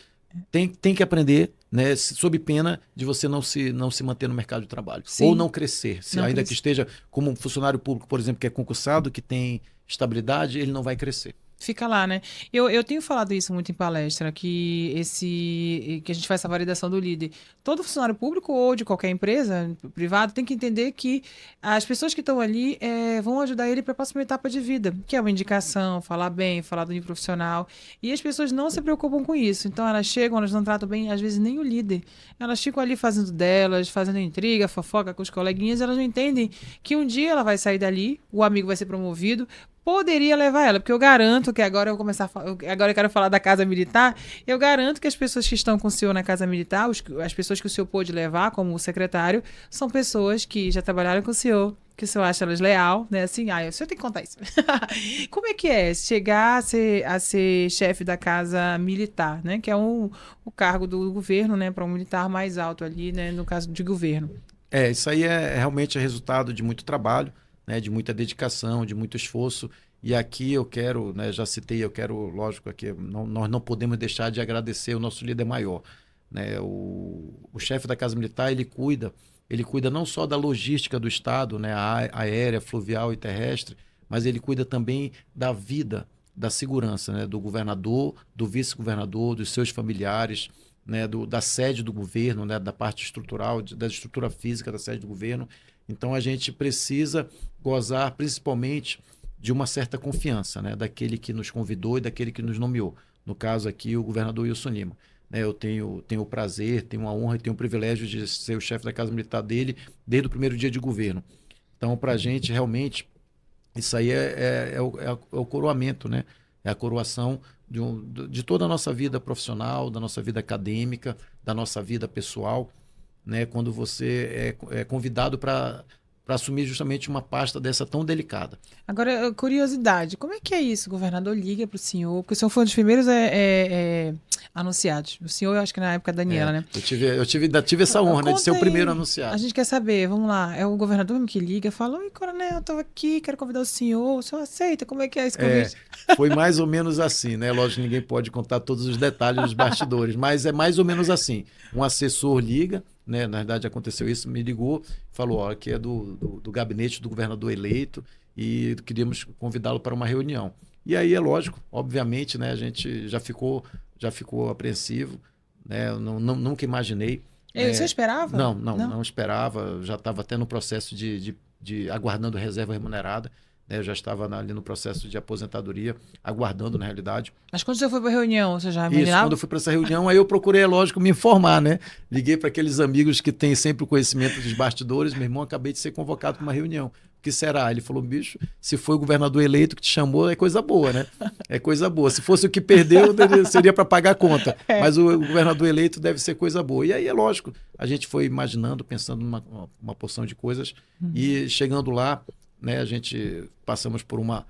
tem que aprender, né, sob pena de você não se manter no mercado de trabalho. Sim. Ou não crescer. Ainda que esteja como um funcionário público, por exemplo, que é concursado, que tem estabilidade, ele não vai crescer. Fica lá, né? Eu tenho falado isso muito em palestra, que a gente faz essa validação do líder. Todo funcionário público ou de qualquer empresa privada tem que entender que as pessoas que estão ali vão ajudar ele para a próxima etapa de vida, que é uma indicação, falar bem, falar do nível profissional. E as pessoas não se preocupam com isso. Então elas chegam, elas não tratam bem, às vezes, nem o líder. Elas ficam ali fazendo delas, fazendo intriga, fofoca com os coleguinhas, elas não entendem que um dia ela vai sair dali, o amigo vai ser promovido, poderia levar ela, porque eu garanto que agora agora eu quero falar da Casa Militar, eu garanto que as pessoas que estão com o senhor na Casa Militar, as pessoas que o senhor pôde levar como secretário, são pessoas que já trabalharam com o senhor, que o senhor acha elas leal, né? Assim, o senhor tem que contar isso. Como é que é chegar a ser chefe da Casa Militar, né? Que é o cargo do governo, né? Para um militar mais alto ali, né? No caso de governo. Isso aí é realmente resultado de muito trabalho, né, de muita dedicação, de muito esforço. E aqui eu quero, né, já citei, lógico, aqui nós não podemos deixar de agradecer o nosso líder maior. Né? O chefe da Casa Militar, ele cuida não só da logística do Estado, né, aérea, fluvial e terrestre, mas ele cuida também da vida, da segurança, né? Do governador, do vice-governador, dos seus familiares, né? Da sede do governo, né? Da parte estrutural, da estrutura física da sede do governo. Então, a gente precisa gozar, principalmente, de uma certa confiança, né? Daquele que nos convidou e daquele que nos nomeou. No caso aqui, o governador Wilson Lima. Eu tenho o prazer, tenho a honra e tenho o privilégio de ser o chefe da Casa Militar dele desde o primeiro dia de governo. Então, para a gente, realmente, isso aí é o coroamento, né? É a coroação de toda a nossa vida profissional, da nossa vida acadêmica, da nossa vida pessoal, né? Quando você é convidado para assumir justamente uma pasta dessa tão delicada. Agora, curiosidade, como é que é isso? O governador liga para o senhor, porque o senhor foi um dos primeiros anunciados. O senhor, eu acho que na época da Daniela, né? Ainda tive essa honra, né, de ser o primeiro anunciado. A gente quer saber, vamos lá, é o governador mesmo que liga, fala, oi, coronel, eu estou aqui, quero convidar o senhor aceita? Como é que é esse convite? Foi mais ou menos assim, né? Lógico que ninguém pode contar todos os detalhes dos bastidores, mas é mais ou menos assim. Um assessor liga, né? Na verdade aconteceu isso, me ligou, falou, ó, que é do gabinete do governador eleito e queríamos convidá-lo para uma reunião. E aí é lógico, obviamente, né? A gente já ficou apreensivo, né? Eu nunca imaginei. Você esperava? Não esperava, já estava até no processo de aguardando reserva remunerada. Eu já estava ali no processo de aposentadoria, aguardando, na realidade. Mas quando você foi para a reunião, você já imaginava? Isso, quando eu fui para essa reunião, aí eu procurei, é lógico, me informar, né? Liguei para aqueles amigos que têm sempre o conhecimento dos bastidores. Meu irmão, acabei de ser convocado para uma reunião. O que será? Ele falou, bicho, se foi o governador eleito que te chamou, é coisa boa, né? É coisa boa. Se fosse o que perdeu, seria para pagar a conta. Mas o governador eleito deve ser coisa boa. E aí, é lógico, a gente foi imaginando, pensando numa porção de coisas. E chegando lá, né, a gente passamos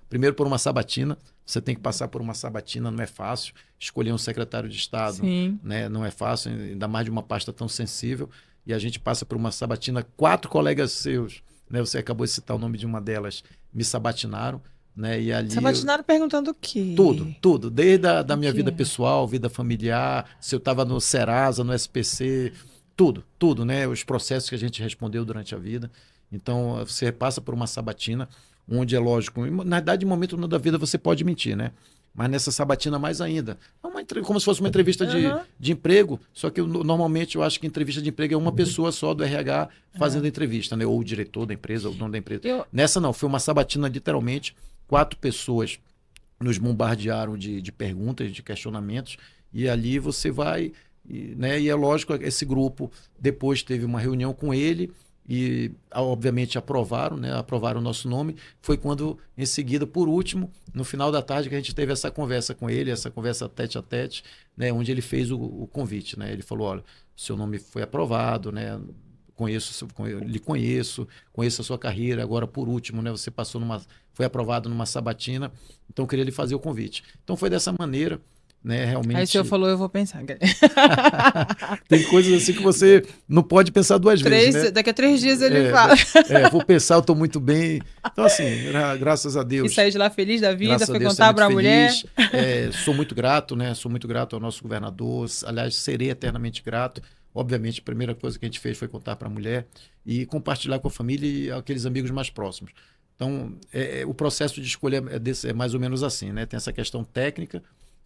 primeiro por uma sabatina. Você tem que passar por uma sabatina, não é fácil. Escolher um secretário de Estado, né, não é fácil, ainda mais de uma pasta tão sensível. E a gente passa por uma sabatina, 4 colegas seus, né, você acabou de citar o nome de uma delas, me sabatinaram. Né, e ali sabatinaram perguntando o quê? Tudo. Desde a minha vida pessoal, vida familiar, se eu estava no Serasa, no SPC, tudo, né? Os processos que a gente respondeu durante a vida. Então, você passa por uma sabatina, onde é lógico, na verdade, em momento da vida você pode mentir, né? Mas nessa sabatina mais ainda. Como se fosse uma entrevista de emprego, só que normalmente eu acho que entrevista de emprego é uma pessoa só do RH fazendo a entrevista, né? Ou o diretor da empresa, ou o dono da empresa. Nessa não, foi uma sabatina literalmente, 4 pessoas nos bombardearam de perguntas, de questionamentos, e ali você vai, né? E é lógico, esse grupo depois teve uma reunião com ele, e obviamente aprovaram o nosso nome. Foi quando, em seguida, por último, no final da tarde, que a gente teve essa conversa com ele, essa conversa tete a tete, né, onde ele fez o convite, né? Ele falou, olha, seu nome foi aprovado, né? Lhe conheço a sua carreira, agora por último, né? Você foi aprovado numa sabatina, então eu queria lhe fazer o convite. Então foi dessa maneira, né, realmente. Aí o senhor falou, eu vou pensar. Tem coisas assim que você não pode pensar 2 vezes, né? Daqui a 3 dias ele fala. Vou pensar, eu estou muito bem. Então, assim, graças a Deus. E saiu de lá feliz da vida, foi Deus, contar para a mulher. Sou muito grato, né? Sou muito grato ao nosso governador. Aliás, serei eternamente grato. Obviamente, a primeira coisa que a gente fez foi contar para a mulher e compartilhar com a família e aqueles amigos mais próximos. Então, o processo de escolha é mais ou menos assim, né? Tem essa questão técnica,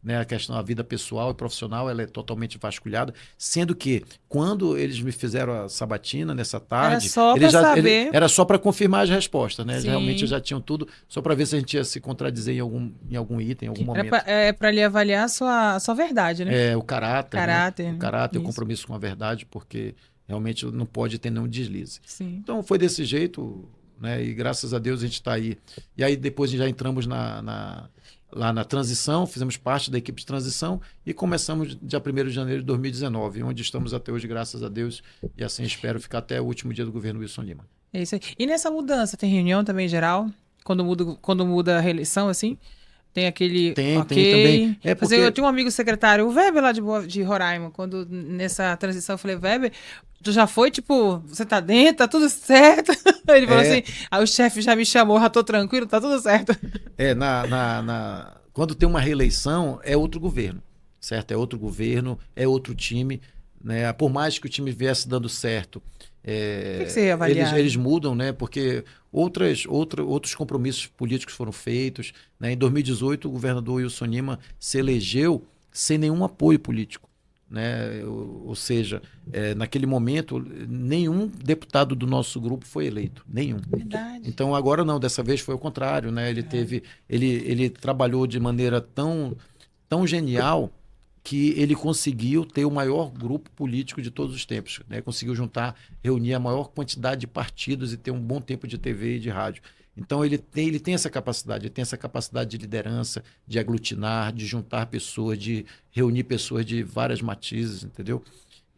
né, a questão da vida pessoal e profissional, ela é totalmente vasculhada, sendo que quando eles me fizeram a sabatina nessa tarde, era só para confirmar as respostas, né? Realmente já tinham tudo, só para ver se a gente ia se contradizer em algum item, em algum momento. Para lhe avaliar a sua verdade, né? O caráter, né? O caráter, o compromisso com a verdade, porque realmente não pode ter nenhum deslize. Sim. Então foi desse jeito, né? E graças a Deus a gente está aí. E aí depois já entramos lá na transição, fizemos parte da equipe de transição e começamos dia 1º de janeiro de 2019, onde estamos até hoje, graças a Deus, e assim espero ficar até o último dia do governo Wilson Lima. É isso aí. E nessa mudança, tem reunião também geral? Quando muda a reeleição, assim? Tem aquele... Tem também. Eu tenho um amigo secretário, o Weber lá de Roraima, quando nessa transição eu falei, Weber, tu já foi, tipo, você tá dentro, tá tudo certo? Ele falou assim, o chefe já me chamou, já tô tranquilo, tá tudo certo. Quando tem uma reeleição, é outro governo, certo? É outro governo, é outro time, né? Por mais que o time viesse dando certo, O que você avaliar? Eles mudam, né? Porque outros compromissos políticos foram feitos, né? Em 2018, o governador Wilson Lima se elegeu sem nenhum apoio político, né? Ou seja, naquele momento, nenhum deputado do nosso grupo foi eleito, nenhum. Verdade. Então agora não, dessa vez foi o contrário, né? Ele trabalhou de maneira tão genial que ele conseguiu ter o maior grupo político de todos os tempos, né? Conseguiu reunir a maior quantidade de partidos e ter um bom tempo de TV e de rádio. Então ele tem essa capacidade, ele tem essa capacidade de liderança, de aglutinar, de juntar pessoas, de reunir pessoas de várias matizes, entendeu?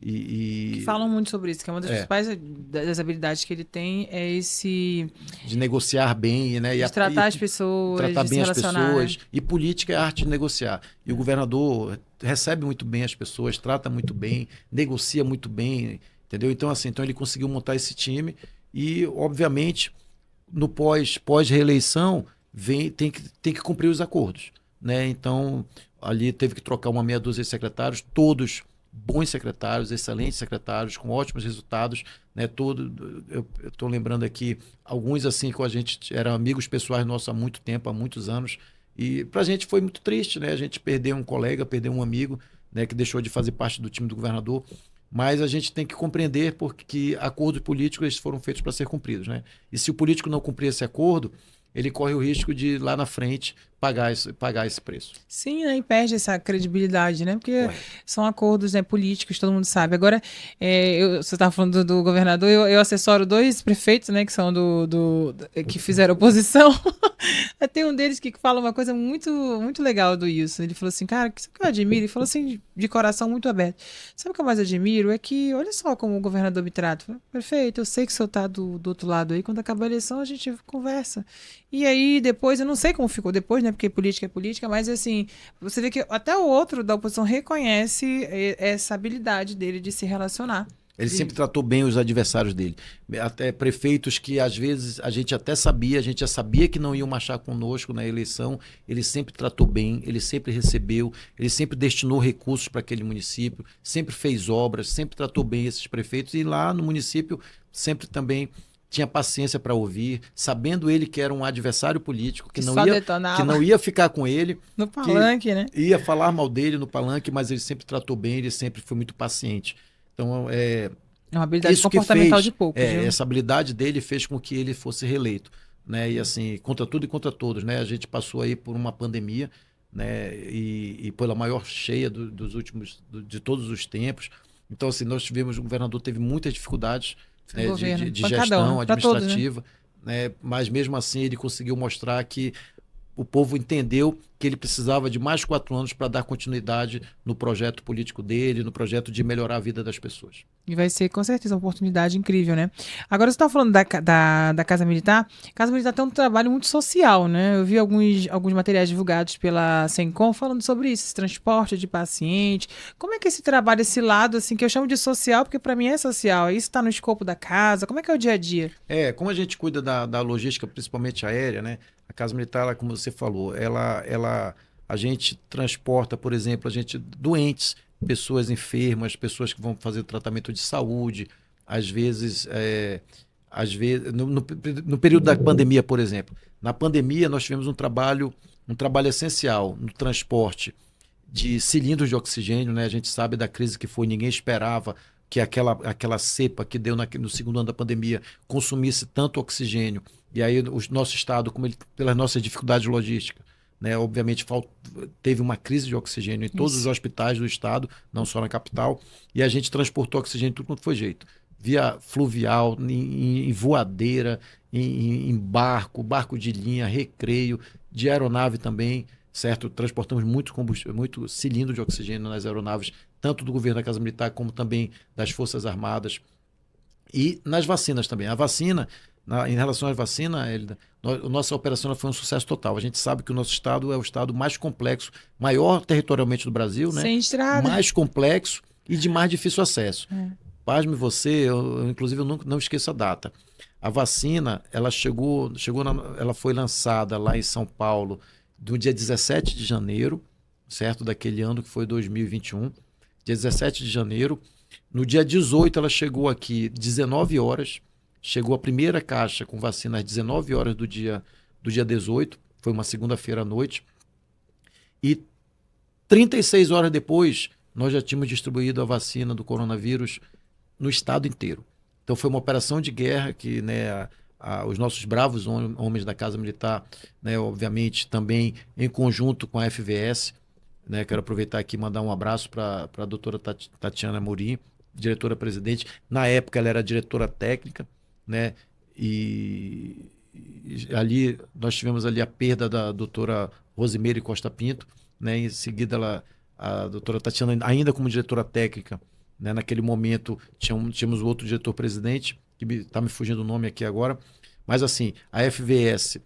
Que falam muito sobre isso, que é uma das principais das habilidades que ele tem é esse de negociar bem, né? De tratar as pessoas, tratar de bem se as pessoas. Né? E política é a arte de negociar. E o governador recebe muito bem as pessoas, trata muito bem, negocia muito bem, entendeu? Então assim, ele conseguiu montar esse time e, obviamente, no pós-reeleição tem que cumprir os acordos, né? Então ali teve que trocar uma meia dúzia de secretários, todos bons secretários, excelentes secretários, com ótimos resultados, né? Eu estou lembrando aqui alguns assim que a gente eram amigos pessoais nossos há muito tempo, há muitos anos, e para a gente foi muito triste, né? A gente perdeu um colega, perdeu um amigo, né? Que deixou de fazer parte do time do governador, mas a gente tem que compreender porque acordos políticos eles foram feitos para ser cumpridos, né? E se o político não cumprir esse acordo, ele corre o risco de, lá na frente, pagar esse preço. Sim, né? E perde essa credibilidade, né? Porque são acordos, né, políticos, todo mundo sabe. Agora, você estava falando do governador, eu assessoro 2 prefeitos, né, que são que fizeram oposição. Tem um deles que fala uma coisa muito, muito legal do Wilson. Ele falou assim, cara, sabe o que eu admiro? Ele falou assim, de coração muito aberto. Sabe o que eu mais admiro? É que, olha só como o governador me trata. Falei, perfeito, eu sei que o senhor está do outro lado aí. Quando acabar a eleição, a gente conversa. E aí, depois, eu não sei como ficou depois, né? Porque política é política, mas assim, você vê que até o outro da oposição reconhece essa habilidade dele de se relacionar. Ele sempre tratou bem os adversários dele. Até prefeitos que, às vezes, a gente já sabia que não iam marchar conosco na eleição. Ele sempre tratou bem, ele sempre recebeu, ele sempre destinou recursos para aquele município, sempre fez obras, sempre tratou bem esses prefeitos. E lá no município, sempre também tinha paciência para ouvir, sabendo ele que era um adversário político, que não ia ficar com ele. No palanque, né? Ia falar mal dele no palanque, mas ele sempre tratou bem, ele sempre foi muito paciente. Então, é uma habilidade comportamental de poucos. Essa habilidade dele fez com que ele fosse reeleito, né? E assim, contra tudo e contra todos, né? A gente passou aí por uma pandemia, né? E pela maior cheia de todos os tempos. Então, assim, o governador teve muitas dificuldades, né, de gestão administrativa, todos, né? Mas mesmo assim ele conseguiu mostrar que o povo entendeu que ele precisava de mais 4 anos para dar continuidade no projeto político dele, no projeto de melhorar a vida das pessoas. E vai ser, com certeza, uma oportunidade incrível, né? Agora, você está falando da Casa Militar. A Casa Militar tem um trabalho muito social, né? Eu vi alguns materiais divulgados pela Sencom falando sobre isso, esse transporte de paciente. Como é que esse trabalho, esse lado, assim, que eu chamo de social, porque para mim é social, isso está no escopo da casa, como é que é o dia a dia? Como a gente cuida da logística, principalmente aérea, né? A Casa Militar, como você falou, a gente transporta, por exemplo, doentes, pessoas enfermas, pessoas que vão fazer tratamento de saúde, às vezes no período da pandemia, por exemplo. Na pandemia, nós tivemos um trabalho essencial no transporte de cilindros de oxigênio, né? A gente sabe da crise que foi, ninguém esperava que aquela cepa que deu no segundo ano da pandemia consumisse tanto oxigênio. E aí o nosso estado, pelas nossas dificuldades logísticas, né, obviamente teve uma crise de oxigênio em todos os hospitais do estado, não só na capital, e a gente transportou oxigênio de tudo quanto foi jeito. Via fluvial, em voadeira, em barco de linha, recreio, de aeronave também, certo? Transportamos muito cilindro de oxigênio nas aeronaves, tanto do governo da Casa Militar como também das Forças Armadas. E nas vacinas também. A vacina, em relação às vacinas, a nossa operação foi um sucesso total. A gente sabe que o nosso estado é o estado mais complexo, maior territorialmente do Brasil, né? Sem estrada. Mais complexo e de mais difícil acesso. Pasme você, inclusive eu não esqueço a data. A vacina, ela ela foi lançada lá em São Paulo no dia 17 de janeiro, certo? Daquele ano que foi 2021. Dia 17 de janeiro. No dia 18, ela chegou aqui 19 horas, chegou a primeira caixa com vacina às 19 horas do dia 18, foi uma segunda-feira à noite, e 36 horas depois, nós já tínhamos distribuído a vacina do coronavírus no estado inteiro. Então foi uma operação de guerra que, né, os nossos bravos homens da Casa Militar, né, obviamente também em conjunto com a FVS, né, quero aproveitar aqui e mandar um abraço para a doutora Tatiana Amorim, diretora-presidente. Na época ela era diretora técnica, né, e ali nós tivemos ali a perda da doutora Rosimeire Costa Pinto, né, em seguida a doutora Tatiana, ainda como diretora técnica, né, naquele momento tínhamos o outro diretor-presidente, que está me fugindo o nome aqui agora, mas assim, a FVS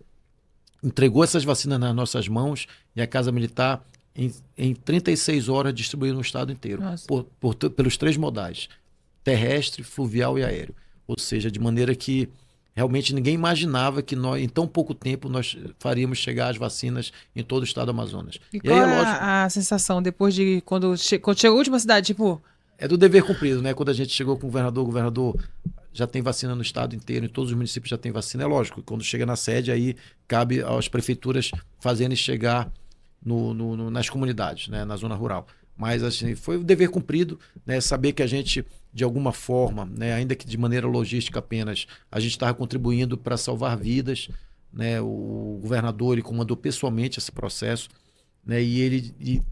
entregou essas vacinas nas nossas mãos e a Casa Militar, em 36 horas, distribuiu no estado inteiro, pelos 3 modais, terrestre, fluvial e aéreo. Ou seja, de maneira que realmente ninguém imaginava que nós, em tão pouco tempo, nós faríamos chegar as vacinas em todo o estado do Amazonas. E qual aí, é lógico, a sensação depois de quando chegou a última cidade, tipo... é do dever cumprido, né? Quando a gente chegou com o governador já tem vacina no estado inteiro, em todos os municípios já tem vacina. É lógico, quando chega na sede, aí cabe às prefeituras fazerem chegar nas comunidades, né? Na zona rural. Mas assim, foi o dever cumprido, né? Saber que a gente, de alguma forma, né? Ainda que de maneira logística apenas, a gente estava contribuindo para salvar vidas, né? O governador ele comandou pessoalmente esse processo, né? E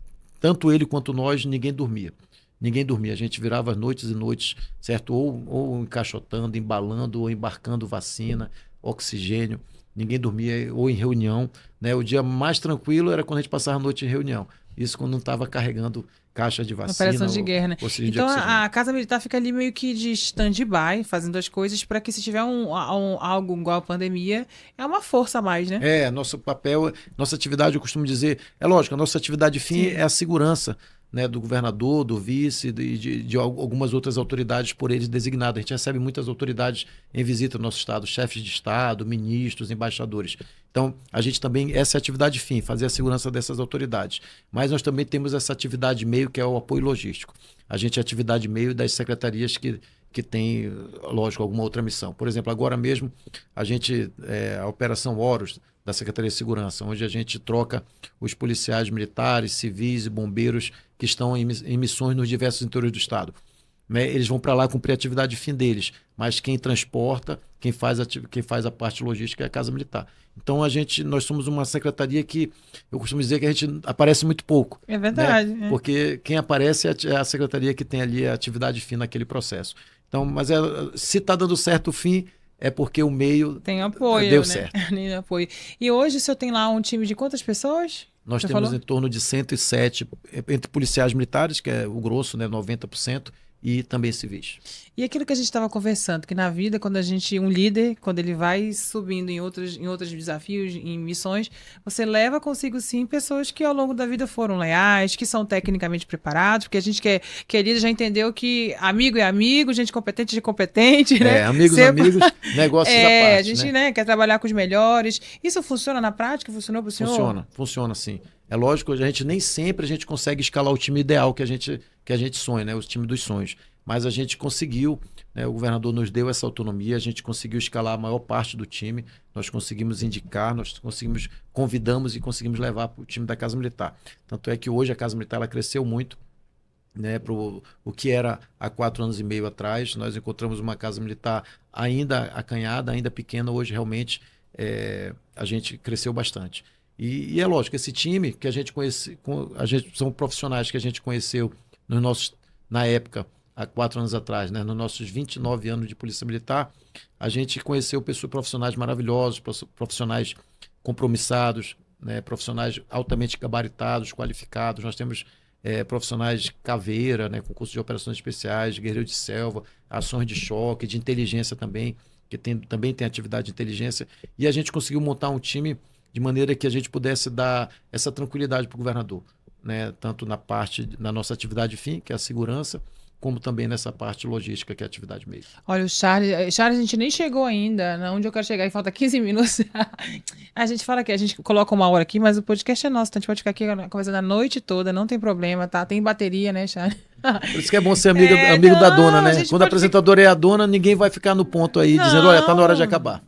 tanto ele quanto nós, ninguém dormia. Ninguém dormia, a gente virava noites e noites, certo? Ou encaixotando, embalando, ou embarcando vacina, oxigênio. Ninguém dormia, ou em reunião, né? O dia mais tranquilo era quando a gente passava a noite em reunião. Isso quando não estava carregando caixa de vacina. Operação de guerra, né? Então de a Casa Militar fica ali meio que de stand-by, fazendo as coisas para que se tiver algo igual a pandemia, é uma força a mais, né? Nosso papel, nossa atividade, eu costumo dizer, é lógico, a nossa atividade fim é a segurança, né, do governador, do vice e de algumas outras autoridades por eles designadas. A gente recebe muitas autoridades em visita no nosso estado, chefes de estado, ministros, embaixadores. Então, a gente também, essa é a atividade fim, fazer a segurança dessas autoridades. Mas nós também temos essa atividade meio, que é o apoio logístico. A gente é a atividade meio das secretarias que tem, lógico, alguma outra missão. Por exemplo, agora mesmo, a Operação Horus, da Secretaria de Segurança, onde a gente troca os policiais militares, civis e bombeiros que estão em missões nos diversos interiores do estado. Né? Eles vão para lá cumprir a atividade fim deles, mas quem transporta, quem faz a parte logística é a Casa Militar. Então nós somos uma secretaria que eu costumo dizer que a gente aparece muito pouco. É verdade. Né? Porque quem aparece é a secretaria que tem ali a atividade fim naquele processo. Então, mas se está dando certo o fim, é porque o meio tem apoio, deu né? certo. Tem apoio. E hoje o senhor tem lá um time de quantas pessoas? Nós temos em torno de 107, entre policiais militares, que é o grosso, né, 90%, e também civis. E aquilo que a gente estava conversando, que na vida, um líder, quando ele vai subindo em outros desafios, em missões, você leva consigo, sim, pessoas que ao longo da vida foram leais, que são tecnicamente preparados, porque a gente que é líder já entendeu que amigo é amigo, gente competente é competente, né? Amigos, negócios à parte. A gente, né, quer trabalhar com os melhores. Isso funciona na prática? Funcionou para o senhor? Funciona sim. É lógico, nem sempre a gente consegue escalar o time ideal que a gente sonha, né? O time dos sonhos. Mas a gente conseguiu, né? O governador nos deu essa autonomia, a gente conseguiu escalar a maior parte do time, nós conseguimos indicar, convidamos e conseguimos levar para o time da Casa Militar. Tanto é que hoje a Casa Militar ela cresceu muito, né, o que era há 4 anos e meio atrás. Nós encontramos uma Casa Militar ainda acanhada, ainda pequena. Hoje realmente a gente cresceu bastante. E é lógico, esse time que a gente conhece, são profissionais que a gente conheceu na época, há 4 anos atrás, né, nos nossos 29 anos de Polícia Militar, a gente conheceu profissionais maravilhosos, profissionais compromissados, né, profissionais altamente gabaritados, qualificados. Nós temos profissionais caveira, né, com curso de operações especiais, guerreiro de selva, ações de choque, de inteligência também, que também tem atividade de inteligência. E a gente conseguiu montar um time de maneira que a gente pudesse dar essa tranquilidade para o governador, né? Tanto na nossa atividade fim, que é a segurança, como também nessa parte logística, que é a atividade meio. Olha, o Charles, a gente nem chegou ainda, onde eu quero chegar, e falta 15 minutos. A gente fala que a gente coloca 1 hora aqui, mas o podcast é nosso, então a gente pode ficar aqui conversando a noite toda, não tem problema, tá? Tem bateria, né, Charles? Por isso que é bom ser amigo da dona, né? Quando a apresentadora é a dona, ninguém vai ficar no ponto aí, dizendo, olha, tá na hora de acabar.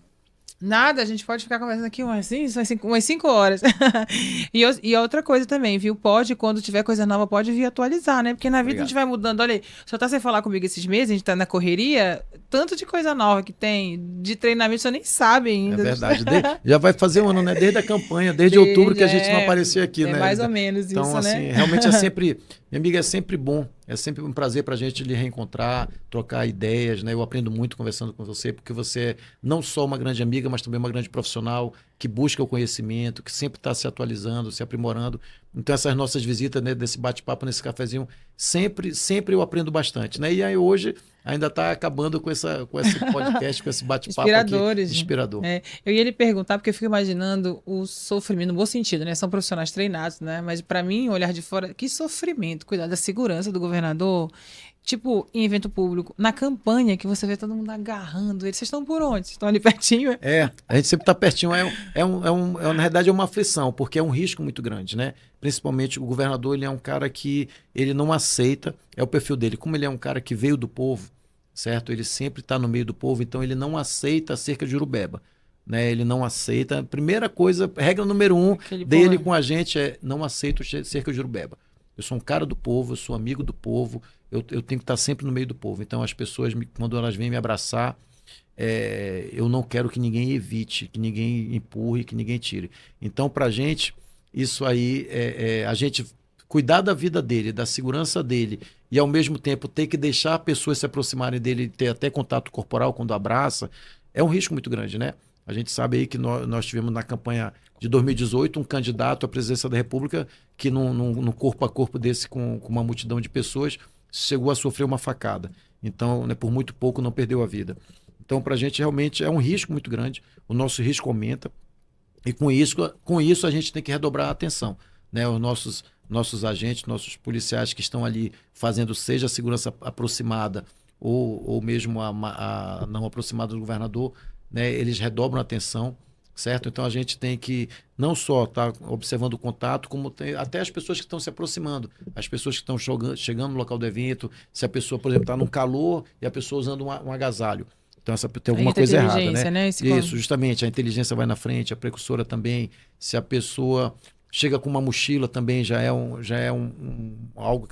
Nada, a gente pode ficar conversando aqui umas 5 horas. E outra coisa também, viu? Pode, quando tiver coisa nova, pode vir atualizar, né? Porque na vida a gente vai mudando. Olha aí, só tá sem falar comigo esses meses, a gente tá na correria, tanto de coisa nova que tem, de treinamento, você nem sabe ainda. É verdade. Já vai fazer um ano, né? Desde a campanha, desde outubro que a gente não aparecia aqui, né? Mais ou menos isso, então, assim, né? realmente é sempre... Minha amiga, é sempre bom, é sempre um prazer para a gente lhe reencontrar, trocar ideias, né? Eu aprendo muito conversando com você, porque você é não só uma grande amiga, mas também uma grande profissional que busca o conhecimento, que sempre está se atualizando, se aprimorando. Então, essas nossas visitas, né, desse bate-papo, nesse cafezinho, sempre eu aprendo bastante, né? E aí hoje ainda está acabando com esse podcast, com esse bate-papo aqui. Inspirador. Eu ia lhe perguntar, porque eu fico imaginando o sofrimento, no bom sentido, né? São profissionais treinados, né? Mas para mim, olhar de fora, que sofrimento, cuidar da segurança do governador, tipo, em evento público, na campanha, que você vê todo mundo agarrando ele. Vocês estão por onde? Vocês estão ali pertinho? A gente sempre está pertinho. Na realidade, é uma aflição, porque é um risco muito grande, né? Principalmente o governador, ele é um cara que ele não aceita, é o perfil dele. Como ele é um cara que veio do povo, certo? Ele sempre está no meio do povo, então ele não aceita a cerca de Jurubeba. Né? Ele não aceita. Primeira coisa, regra número 1 dele com a gente é não aceito cerca de Jurubeba. Eu sou um cara do povo, eu sou amigo do povo, eu tenho que estar sempre no meio do povo. Então as pessoas, quando elas vêm me abraçar, eu não quero que ninguém evite, que ninguém empurre, que ninguém tire. Então, para a gente, isso aí, a gente cuidar da vida dele, da segurança dele, e ao mesmo tempo ter que deixar pessoas se aproximarem dele, ter até contato corporal quando abraça, é um risco muito grande, né? A gente sabe aí que nós tivemos na campanha de 2018 um candidato à presidência da República que no corpo a corpo desse com uma multidão de pessoas chegou a sofrer uma facada. Então, né, por muito pouco não perdeu a vida. Então, para a gente realmente é um risco muito grande, o nosso risco aumenta e com isso a gente tem que redobrar a atenção. Né? Os nossos agentes, nossos policiais que estão ali fazendo seja a segurança aproximada ou mesmo a não aproximada do governador, né, eles redobram a atenção, certo? Então a gente tem que não só estar observando o contato, como até as pessoas que estão se aproximando, as pessoas que estão chegando no local do evento, se a pessoa, por exemplo, está num calor e a pessoa usando um agasalho. Então tem alguma coisa errada, né? Isso, justamente, a inteligência vai na frente, a precursora também. Se a pessoa chega com uma mochila também já é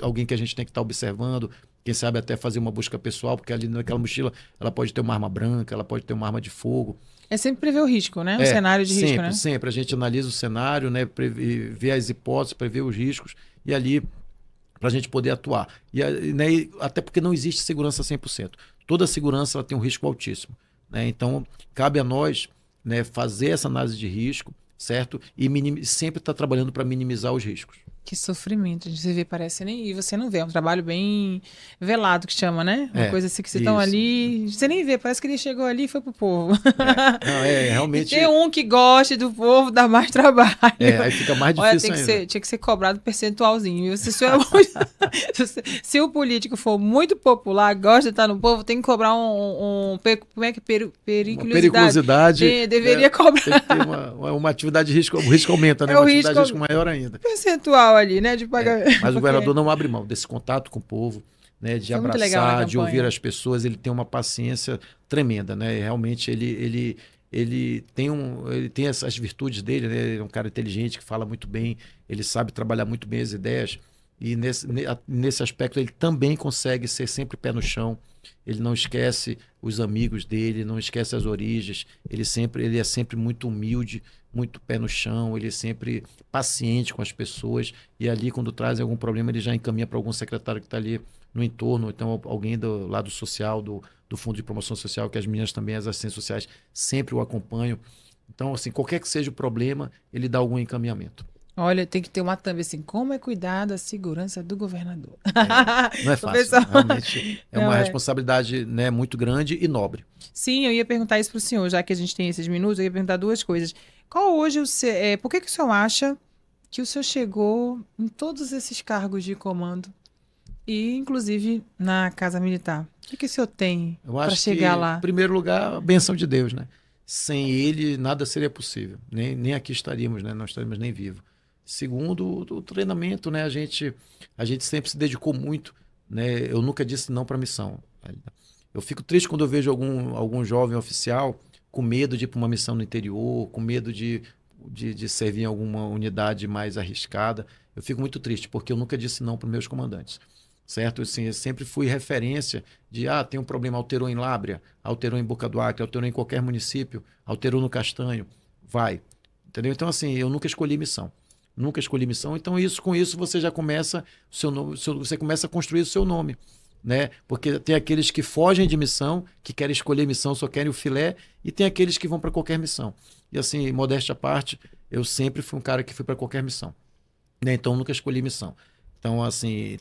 alguém que a gente tem que estar observando. Quem sabe até fazer uma busca pessoal, porque ali naquela mochila ela pode ter uma arma branca, ela pode ter uma arma de fogo. É sempre prever o risco, né? O cenário de risco, né? Sempre. A gente analisa o cenário, né? Vê as hipóteses, prevê os riscos e ali para a gente poder atuar. Né? Até porque não existe segurança 100%. Toda segurança ela tem um risco altíssimo. Né? Então, cabe a nós, né, fazer essa análise de risco, certo? E sempre estar trabalhando para minimizar os riscos. Que sofrimento, a gente vê, parece nem. E você não vê, é um trabalho bem velado que chama, né? Uma coisa assim que vocês estão ali. Você nem vê, parece que ele chegou ali e foi pro povo. Realmente. E ter um que goste do povo dá mais trabalho. Aí fica mais difícil ainda. Tinha que ser cobrado percentualzinho. Se o político for muito popular, gosta de estar no povo, tem que cobrar como é que periculosidade. Deveria cobrar. Tem que ter uma atividade de risco, o risco aumenta, né? Uma atividade de risco maior ainda. Percentual ali, né, de pagamento. Mas o governador não abre mão desse contato com o povo, né, de abraçar, de ouvir as pessoas. Ele tem uma paciência tremenda, né? E realmente ele tem essas virtudes dele, né? Ele é um cara inteligente que fala muito bem, ele sabe trabalhar muito bem as ideias e nesse aspecto ele também consegue ser sempre pé no chão. Ele não esquece os amigos dele, não esquece as origens. Ele é sempre muito humilde, muito pé no chão, ele é sempre paciente com as pessoas e ali quando trazem algum problema ele já encaminha para algum secretário que está ali no entorno, então alguém do lado social, do Fundo de Promoção Social, que as meninas também, as assistentes sociais, sempre o acompanham. Então, assim, qualquer que seja o problema, ele dá algum encaminhamento. Olha, tem que ter uma thumb assim, como é cuidar da segurança do governador? Não é fácil, realmente é uma responsabilidade, né, muito grande e nobre. Sim, eu ia perguntar isso para o senhor, já que a gente tem esses minutos, eu ia perguntar duas coisas. Qual hoje por que o senhor acha que o senhor chegou em todos esses cargos de comando e, inclusive, na Casa Militar? O que o senhor tem para chegar lá? Em primeiro lugar, a bênção de Deus, né? Sem ele, nada seria possível. Nem aqui estaríamos, né? Não estaríamos nem vivos. Segundo, o treinamento, né? A gente sempre se dedicou muito, né? Eu nunca disse não para missão. Eu fico triste quando eu vejo algum jovem oficial com medo de ir para uma missão no interior, com medo de servir em alguma unidade mais arriscada. Eu fico muito triste, porque eu nunca disse não para os meus comandantes. Certo? Assim, eu sempre fui referência de, tem um problema, alterou em Lábrea, alterou em Boca do Acre, alterou em qualquer município, alterou no Castanho, vai. Entendeu? Então, assim, eu nunca escolhi missão. Nunca escolhi missão. Então, com isso você já começa você começa a construir o seu nome, né? Porque tem aqueles que fogem de missão, que querem escolher missão, só querem o filé, e tem aqueles que vão para qualquer missão. E assim, modéstia à parte, eu sempre fui um cara que fui para qualquer missão, né? Então, nunca escolhi missão. Então, assim,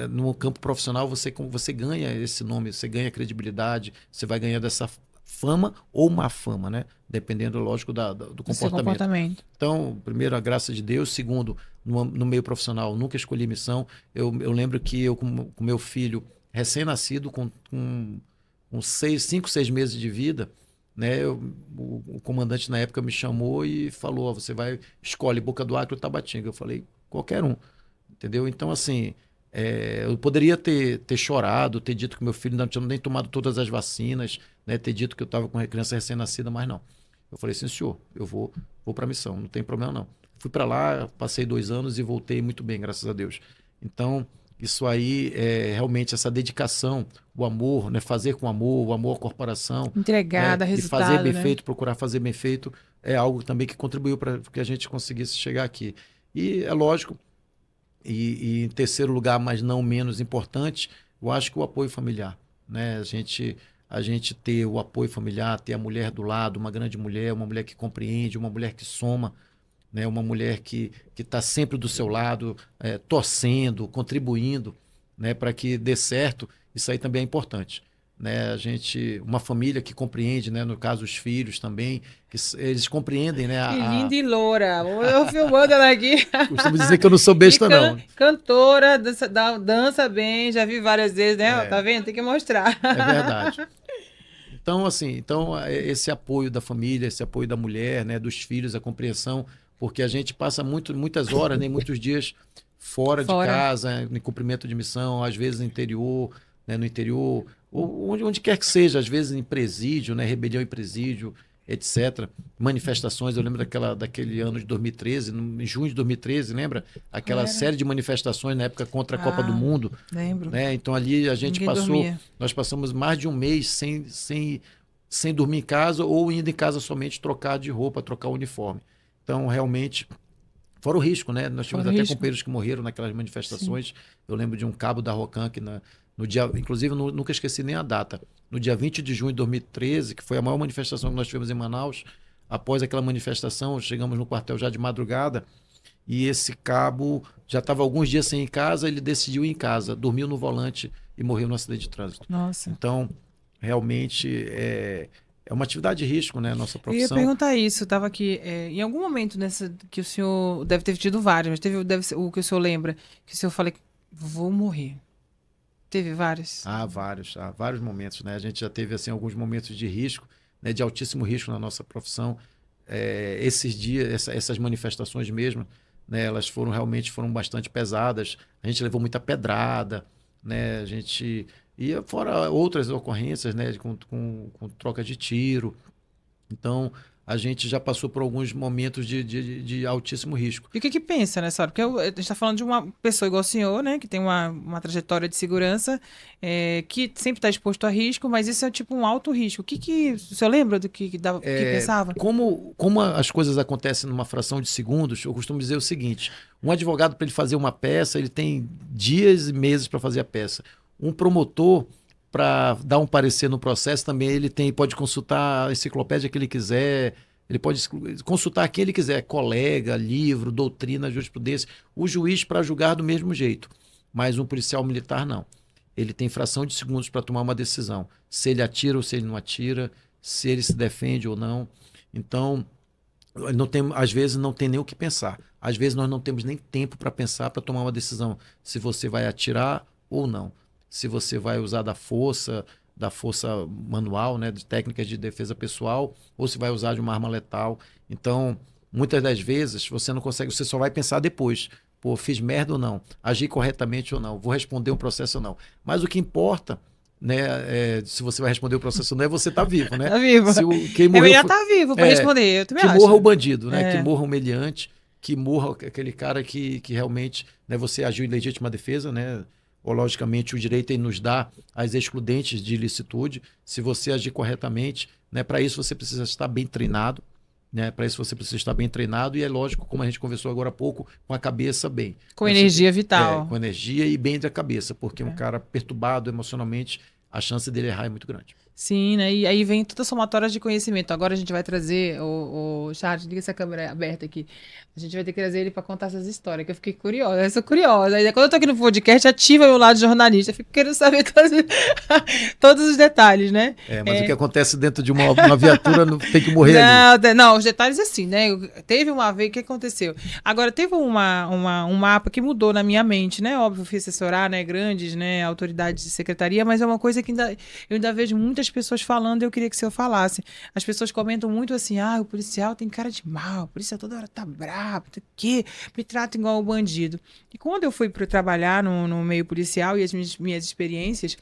no campo profissional você ganha esse nome, você ganha credibilidade, você vai ganhando essa fama ou má fama, né? Dependendo, lógico, do comportamento. Então, primeiro, a graça de Deus. Segundo, no meio profissional, nunca escolhi missão. Eu lembro que eu, com meu filho recém-nascido, com 5, 6 meses de vida, né? O comandante na época me chamou e falou: você escolhe Boca do Acre ou Tabatinga. Eu falei: qualquer um. Entendeu? Então, assim, eu poderia ter chorado, ter dito que meu filho não tinha nem tomado todas as vacinas, né? Ter dito que eu estava com uma criança recém-nascida, mas não. Eu falei assim: senhor, eu vou para a missão, não tem problema não. Fui para lá, passei 2 anos e voltei muito bem, graças a Deus. Então, isso aí é realmente essa dedicação, o amor, né? Fazer com amor, o amor à corporação. Entregar, dar resultado, e fazer bem né? feito, procurar fazer bem feito, é algo também que contribuiu para que a gente conseguisse chegar aqui. E é lógico. E em terceiro lugar, mas não menos importante, eu acho que o apoio familiar, né? A gente ter o apoio familiar, ter a mulher do lado, uma grande mulher, uma mulher que compreende, uma mulher que soma, né? Uma mulher que está sempre do seu lado, torcendo, contribuindo, né? Para que dê certo, isso aí também é importante. Né? Uma família que compreende, né? No caso, os filhos também, eles compreendem, né? Que linda e loura. Eu filmando ela aqui. Costumo dizer que eu não sou besta, não. Cantora, dança bem, já vi várias vezes, né? Tá vendo? Tem que mostrar. É verdade. Então, assim, esse apoio da família, esse apoio da mulher, né? Dos filhos, a compreensão, porque a gente passa muitas horas, né? Muitos dias fora de casa, em cumprimento de missão, às vezes no interior, né? No interior, ou onde quer que seja, às vezes em presídio, né? Rebelião em presídio, etc. Manifestações, eu lembro daquele ano de 2013, em junho de 2013, lembra? Aquela série de manifestações na época contra a Copa do Mundo. Lembro. Né? Então ali nós passamos mais de um mês sem dormir em casa ou indo em casa somente trocar de roupa, trocar o uniforme. Então, realmente, fora o risco, né? Nós tivemos até companheiros que morreram naquelas manifestações. Sim. Eu lembro de um cabo da Rocan que no dia, inclusive, nunca esqueci nem a data. No dia 20 de junho de 2013, que foi a maior manifestação que nós tivemos em Manaus, após aquela manifestação, chegamos no quartel já de madrugada, e esse cabo já estava alguns dias sem ir em casa, ele decidiu ir em casa, dormiu no volante e morreu no acidente de trânsito. Nossa. Então, realmente, é uma atividade de risco, né? Nossa profissão. Eu ia perguntar isso, estava aqui, em algum momento que o senhor deve ter tido vários, mas deve ser o que o senhor lembra, que o senhor falou, vou morrer. Teve vários? Vários momentos, né? A gente já teve assim alguns momentos de risco, né? De altíssimo risco na nossa profissão. Esses dias, essas manifestações mesmo, né? Elas realmente foram bastante pesadas. A gente levou muita pedrada, né? A gente ia fora outras ocorrências, né? Com troca de tiro. Então, a gente já passou por alguns momentos de altíssimo risco. E o que pensa nessa hora? Porque a gente está falando de uma pessoa igual o senhor, né? Que tem uma trajetória de segurança, que sempre está exposto a risco, mas isso é tipo um alto risco. O senhor lembra do que pensava? Como as coisas acontecem numa fração de segundos, eu costumo dizer o seguinte: um advogado, para ele fazer uma peça, ele tem dias e meses para fazer a peça. Um promotor, para dar um parecer no processo, também ele pode consultar a enciclopédia que ele quiser, ele pode consultar quem ele quiser, colega, livro, doutrina, jurisprudência. O juiz para julgar do mesmo jeito, mas um policial militar não. Ele tem fração de segundos para tomar uma decisão, se ele atira ou se ele não atira, se ele se defende ou não. Então, às vezes não tem nem o que pensar. Às vezes nós não temos nem tempo para pensar, para tomar uma decisão, se você vai atirar ou não. Se você vai usar da força manual, né, de técnicas de defesa pessoal, ou se vai usar de uma arma letal. Então, muitas das vezes, você não consegue, você só vai pensar depois, pô, fiz merda ou não, agi corretamente ou não, vou responder um processo ou não. Mas o que importa, né, se você vai responder o processo ou não, é você estar vivo, né? Tá vivo. Quem É morreu melhor estar vivo para responder, eu também que acho. morra o bandido, né? Que É. morra o meliante, que morra aquele cara que realmente, né, você agiu em legítima defesa, né? Ou, logicamente, o direito nos dá as excludentes de ilicitude. Se você agir corretamente, né, para isso você precisa estar bem treinado, né? Para isso você precisa estar bem treinado e é lógico, como a gente conversou agora há pouco, com a cabeça bem. Com Né? energia vital. Com energia e bem da cabeça, porque um É. cara perturbado emocionalmente, a chance dele errar é muito grande. Sim, né? E aí vem toda a somatória de conhecimento. Agora a gente vai trazer o Charles, liga essa câmera aberta aqui. A gente vai ter que trazer ele para contar essas histórias, que eu fiquei curiosa. Eu sou curiosa. Aí, quando eu tô aqui no podcast, ativa meu lado de jornalista. Eu fico querendo saber todos os detalhes, né? Mas o que acontece dentro de uma viatura tem que morrer ali. Não, os detalhes assim, né? Teve uma vez, o que aconteceu? Agora, teve um mapa que mudou na minha mente, né? Óbvio, eu fui assessorar, né? Grandes, né? Autoridades de secretaria, mas é uma coisa que eu ainda vejo muitas pessoas falando e eu queria que o senhor falasse. As pessoas comentam muito assim, o policial tem cara de mal, o policial toda hora tá bravo, que me trata igual o bandido. E quando eu fui para trabalhar no meio policial e as minhas experiências,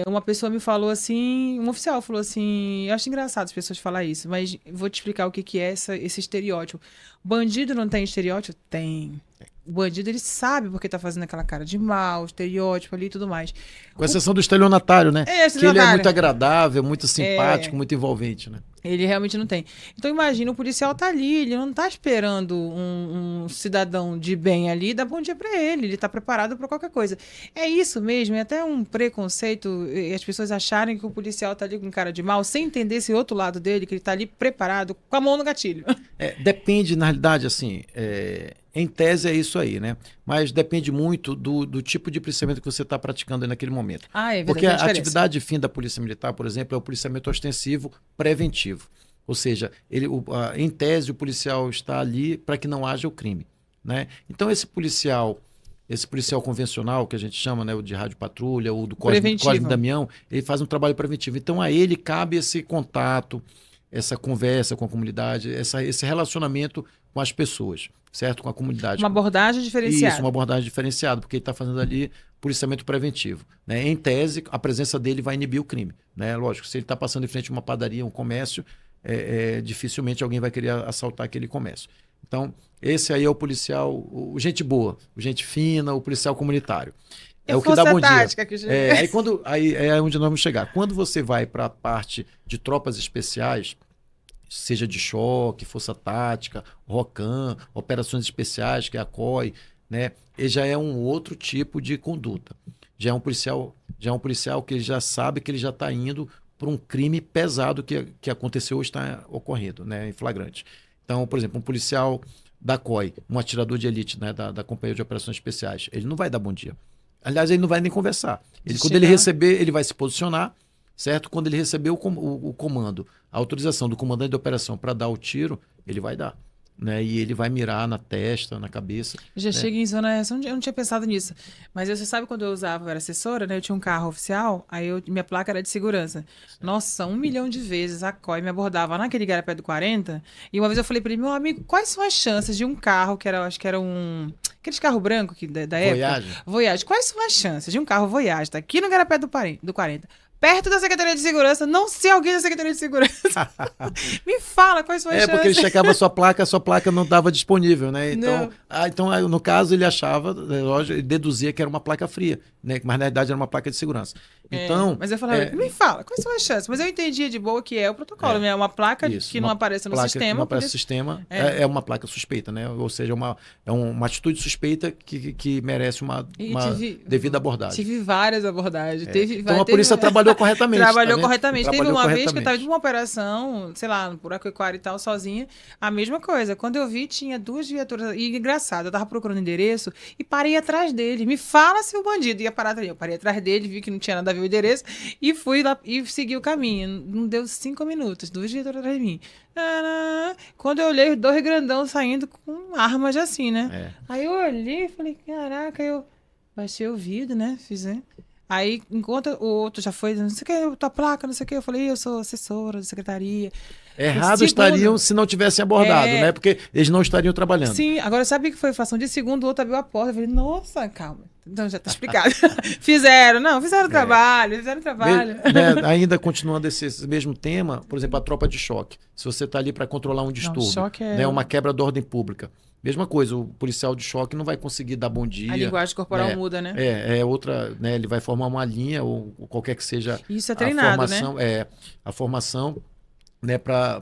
uma pessoa me falou assim, um oficial falou assim, eu acho engraçado as pessoas falar isso, mas vou te explicar o que é esse estereótipo. Bandido não tem estereótipo? Tem. O bandido, ele sabe porque tá fazendo aquela cara de mal, estereótipo ali e tudo mais. Com exceção do estelionatário, né? Que ele é Estelionatário. muito agradável, muito simpático, muito envolvente, né? Ele realmente não tem. Então, imagina, o policial tá ali, ele não tá esperando um cidadão de bem ali dar bom dia para ele tá preparado para qualquer coisa. É isso mesmo, é até um preconceito, as pessoas acharem que o policial tá ali com cara de mal, sem entender esse outro lado dele, que ele tá ali preparado, com a mão no gatilho. Depende, na realidade, assim, em tese é isso aí, né? Mas depende muito do tipo de policiamento que você está praticando aí naquele momento. É verdade. Porque a atividade fim da Polícia Militar, por exemplo, é o policiamento ostensivo preventivo. Ou seja, em tese, o policial está ali para que não haja o crime, né? Então, esse policial convencional, que a gente chama, né, o de rádio patrulha, ou do Código Damião, ele faz um trabalho preventivo. Então, a ele cabe esse contato, essa conversa com a comunidade, esse relacionamento com as pessoas, certo? Com a comunidade. Uma abordagem diferenciada. Isso, uma abordagem diferenciada, porque ele está fazendo ali policiamento preventivo, né? Em tese, a presença dele vai inibir o crime, né? Lógico, se ele está passando em frente a uma padaria, um comércio, dificilmente alguém vai querer assaltar aquele comércio. Então, esse aí é o policial, o gente boa, o gente fina, o policial comunitário. É o que dá bom dia. Aí é onde nós vamos chegar. Quando você vai para a parte de tropas especiais, seja de choque, força tática, ROCAM, operações especiais, que é a COI, né? Ele já é um outro tipo de conduta. Já é um policial que ele já sabe que ele já está indo para um crime pesado que aconteceu ou está ocorrendo, né? Em flagrante. Então, por exemplo, um policial da COI, um atirador de elite, né? Da Companhia de Operações Especiais, ele não vai dar bom dia. Aliás, ele não vai nem conversar. Quando ele receber, ele vai se posicionar, certo? Quando ele receber o comando, a autorização do comandante de operação para dar o tiro, ele vai dar. Né? E ele vai mirar na testa, na cabeça. Já chega em zona essa, eu não tinha pensado nisso. Mas você sabe quando eu era assessora, né? Eu tinha um carro oficial, aí minha placa era de segurança. Nossa, 1 milhão de vezes a COI me abordava naquele garapé do 40, e uma vez eu falei para ele, meu amigo, quais são as chances de um carro, acho que era aqueles carro branco da época? Voyage. Quais são as chances de um carro Voyage tá aqui no garapé do 40? Perto da Secretaria de Segurança, não ser alguém da Secretaria de Segurança. Me fala quais são as chances. Porque ele checava a sua placa não estava disponível, né? Então, no caso, ele achava, lógico, ele deduzia que era uma placa fria, né? Mas na verdade era uma placa de segurança. Então, mas eu falava, me fala, quais são as chances? Mas eu entendia de boa que é o protocolo, né? Uma placa que não apareça no sistema. Não aparece no sistema, é uma placa suspeita, né? Ou seja, é uma atitude suspeita que merece uma devida abordagem. Tive várias abordagens. Então a polícia trabalhou corretamente. Teve uma vez que eu estava de uma operação, sei lá, no Buraquequara e tal, sozinha. A mesma coisa. Quando eu vi, tinha 2 viaturas. E engraçado, eu tava procurando endereço e parei atrás dele. Me fala se o bandido ia parar atrás. Eu parei atrás dele, vi que não tinha nada a ver o endereço e fui lá e segui o caminho. Não deu 5 minutos, 2 viaturas atrás de mim. Quando eu olhei, os 2 grandão saindo com armas assim, né? Aí eu olhei e falei, caraca, eu baixei o vidro, né? Aí, enquanto o outro já foi, não sei o que, tua placa, não sei o que, eu falei, eu sou assessora da secretaria. No Errado estariam segundo, se não tivessem abordado, né? é, Porque eles não estariam trabalhando. sim, agora sabe o que foi fração de segundo, o outro abriu a porta, eu falei, nossa, calma. Então já tá explicado. Fizeram É. trabalho, fizeram trabalho. Né, ainda continuando esse mesmo tema, por exemplo, a tropa de choque. Se você está ali para controlar um Não, distúrbio, choque né, é. uma quebra de ordem pública. Mesma coisa, o policial de choque não vai conseguir dar bom A dia, linguagem corporal né? muda, né? É outra, né? Ele vai formar uma linha ou qualquer que seja Isso é a treinado, né? formação, a formação, né, para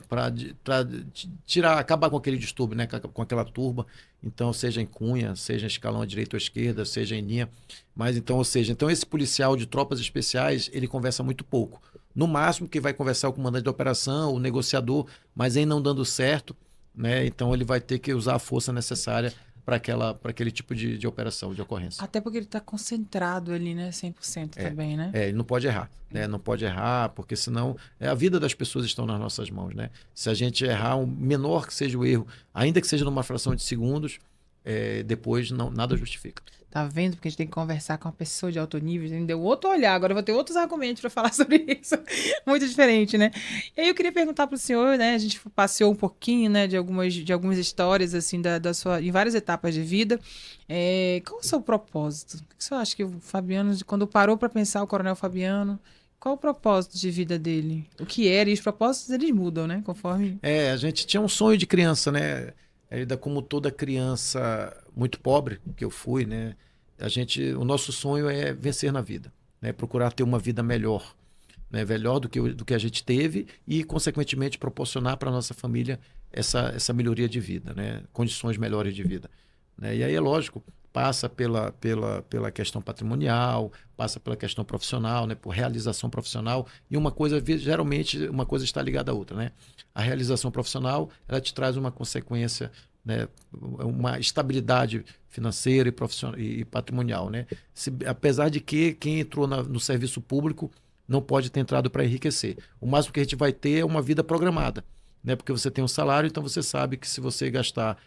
tirar, acabar com aquele distúrbio, né, com aquela turba. Então, seja em cunha, seja em escalão à direita ou à esquerda, seja em linha. Mas então, ou seja, então esse policial de tropas especiais, ele conversa muito pouco. No máximo que vai conversar o comandante da operação, o negociador, mas em não dando certo, né, então ele vai ter que usar a força necessária para aquele tipo de operação, de ocorrência. Até porque ele tá concentrado ali, né? 100% também, né? Ele não pode errar, né? Não pode errar, porque senão a vida das pessoas estão nas nossas mãos, né? Se a gente errar, o menor que seja o erro, ainda que seja numa fração de segundos, depois nada justifica. Tá vendo? Porque a gente tem que conversar com uma pessoa de alto nível, me deu outro olhar. Agora eu vou ter outros argumentos para falar sobre isso. Muito diferente, né? E aí eu queria perguntar para o senhor, né? A gente passeou um pouquinho, né, de algumas histórias, assim, da sua, em várias etapas de vida. Qual o seu propósito? O que você acha que o Fabiano, quando parou para pensar, o Coronel Fabiano, qual o propósito de vida dele? O que era? E os propósitos, eles mudam, né? Conforme... A gente tinha um sonho de criança, né? Ainda como toda criança muito pobre que eu fui, né? O nosso sonho é vencer na vida, né? Procurar ter uma vida melhor, né? Melhor do que a gente teve e, consequentemente, proporcionar para a nossa família essa melhoria de vida, né? Condições melhores de vida, né? E aí, é lógico, passa pela questão patrimonial, passa pela questão profissional, né? Por realização profissional, e uma coisa, geralmente, uma coisa está ligada à outra, né? A realização profissional, ela te traz uma consequência, né? Uma estabilidade financeira e profissional e patrimonial, né? Apesar de que quem entrou no serviço público não pode ter entrado para enriquecer. O máximo que a gente vai ter é uma vida programada, né? Porque você tem um salário, então você sabe que se você gastar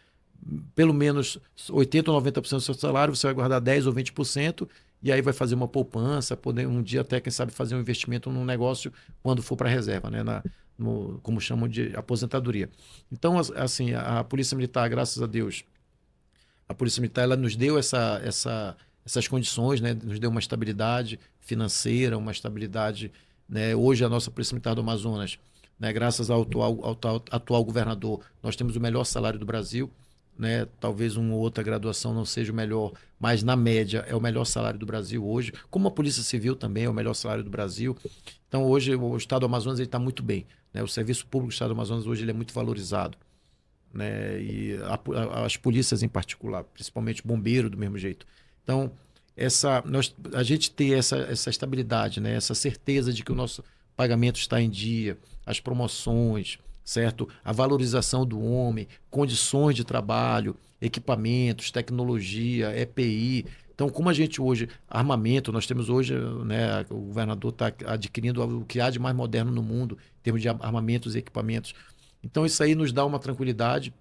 pelo menos 80% ou 90% do seu salário, você vai guardar 10% ou 20%, e aí vai fazer uma poupança, poder um dia até, quem sabe, fazer um investimento num negócio quando for para a reserva, né? Como chamam de aposentadoria. Então, assim, a Polícia Militar, graças a Deus, a Polícia Militar, ela nos deu essas condições, né? Nos deu uma estabilidade financeira, uma estabilidade, né? Hoje, a nossa Polícia Militar do Amazonas, né? Graças ao atual governador, nós temos o melhor salário do Brasil, né? Talvez uma ou outra graduação não seja o melhor, mas na média é o melhor salário do Brasil hoje. Como a Polícia Civil também é o melhor salário do Brasil. Então, hoje, o Estado do Amazonas está muito bem, né? O serviço público do Estado do Amazonas hoje ele é muito valorizado, né? E as polícias em particular, principalmente bombeiro do mesmo jeito. Então, a gente ter essa estabilidade, né? Essa certeza de que o nosso pagamento está em dia, as promoções, certo? A valorização do homem, condições de trabalho, equipamentos, tecnologia, EPI. Então, como a gente hoje, armamento, nós temos hoje, né, o governador está adquirindo o que há de mais moderno no mundo, em termos de armamentos e equipamentos. Então, isso aí nos dá uma tranquilidade,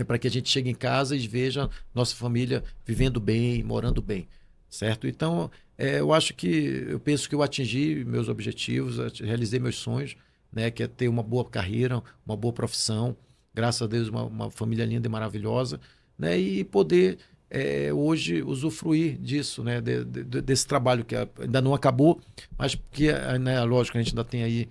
para que a gente chegue em casa e veja nossa família vivendo bem, morando bem, certo? Então, eu penso que eu atingi meus objetivos, realizei meus sonhos, né, que é ter uma boa carreira, uma boa profissão, graças a Deus uma família linda e maravilhosa, né, e poder hoje usufruir disso, né, desse trabalho que ainda não acabou, mas que, né, lógico, a gente ainda tem aí,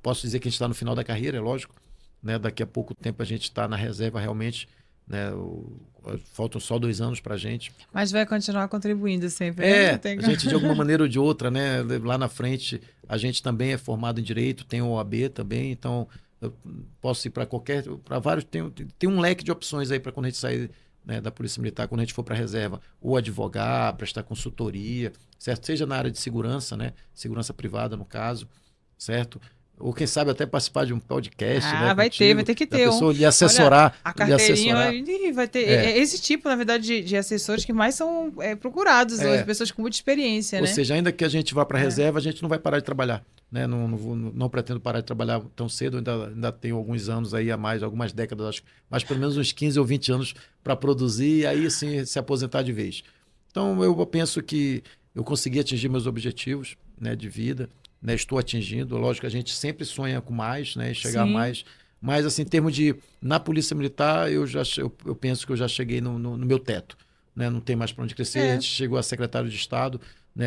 posso dizer que a gente está no final da carreira, é lógico, né, daqui a pouco tempo a gente está na reserva realmente, né, faltam só 2 anos para a gente. Mas vai continuar contribuindo sempre, né? A gente de alguma maneira ou de outra, né, lá na frente a gente também é formado em Direito, tem o OAB também, então eu posso ir para vários, tem um leque de opções aí para quando a gente sair, né, da Polícia Militar, quando a gente for para a reserva, ou advogar, prestar consultoria, certo? Seja na área de segurança, né, segurança privada no caso, certo? Ou quem sabe até participar de um podcast, né, vai contigo, ter que da ter pessoa lhe assessorar. Olha, a carteirinha lhe vai ter. Esse tipo, na verdade, de assessores que mais são procurados hoje, pessoas com muita experiência, Ou né? seja, ainda que a gente vá para a reserva, a gente não vai parar de trabalhar, né? Não pretendo parar de trabalhar tão cedo, ainda tenho alguns anos aí a mais, algumas décadas, acho, mas pelo menos uns 15 ou 20 anos para produzir e aí sim se aposentar de vez. Então eu penso que eu consegui atingir meus objetivos, né, de vida, né, estou atingindo. Lógico que a gente sempre sonha com mais, né, chegar a Sim. mais. Mas, assim, em termos de... Na Polícia Militar, eu penso que eu já cheguei no meu teto. Né? Não tem mais para onde crescer. A É. gente chegou a secretário de Estado. Né?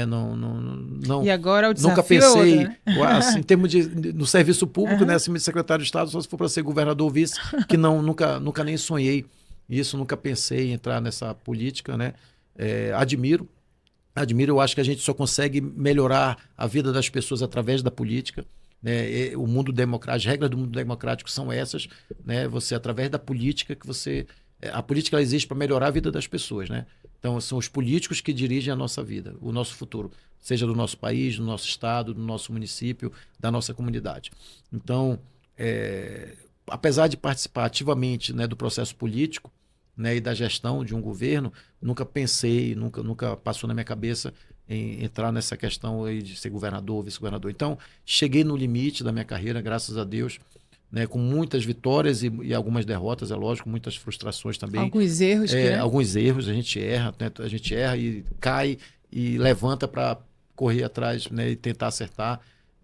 E agora o Nunca desafio é outro, pensei, né? assim, em termos no serviço público, né? Aham. Acima de secretário de Estado, só se for para ser governador ou vice, que nunca nem sonhei isso, nunca pensei em entrar nessa política. Né? Admiro, eu acho que a gente só consegue melhorar a vida das pessoas através da política. Né? O mundo democrático, as regras do mundo democrático são essas. Né? Você, através da política, que você. A política ela existe para melhorar a vida das pessoas. Né? Então, são os políticos que dirigem a nossa vida, o nosso futuro, seja do nosso país, do nosso estado, do nosso município, da nossa comunidade. Então, apesar de participar ativamente, né, do processo político, né, e da gestão de um governo, nunca pensei, nunca passou na minha cabeça em entrar nessa questão aí de ser governador, vice-governador. Então, cheguei no limite da minha carreira, graças a Deus, né, com muitas vitórias e algumas derrotas, é lógico, muitas frustrações também. Alguns erros que, né? Alguns erros, a gente erra, né, a gente erra e cai e levanta para correr atrás, né, e tentar acertar.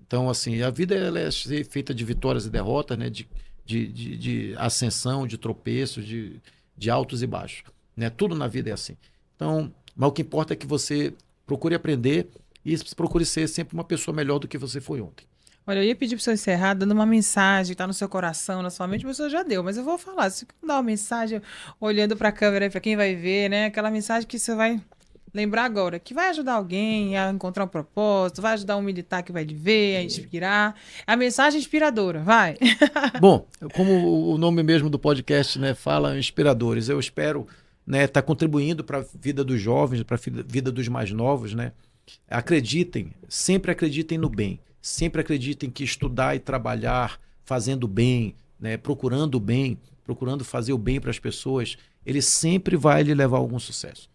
Então, assim, a vida ela é feita de vitórias e derrotas, né, de ascensão, de tropeços, de altos e baixos. Né? Tudo na vida é assim. Então, mas o que importa é que você procure aprender e procure ser sempre uma pessoa melhor do que você foi ontem. Olha, eu ia pedir para o senhor encerrar dando uma mensagem que está no seu coração, na sua mente, mas o senhor já deu, mas eu vou falar. Se você dar uma mensagem olhando para a câmera aí, para quem vai ver, né? Aquela mensagem que você vai lembrar agora, que vai ajudar alguém a encontrar um propósito, vai ajudar um militar que vai lhe ver, a inspirar. A mensagem inspiradora, vai. Bom, como o nome mesmo do podcast, né, fala inspiradores, eu espero, né, estar contribuindo para a vida dos jovens, para a vida dos mais novos, né? Acreditem, sempre acreditem no bem, sempre acreditem que estudar e trabalhar fazendo bem, né, procurando o bem, procurando fazer o bem para as pessoas, ele sempre vai lhe levar a algum sucesso.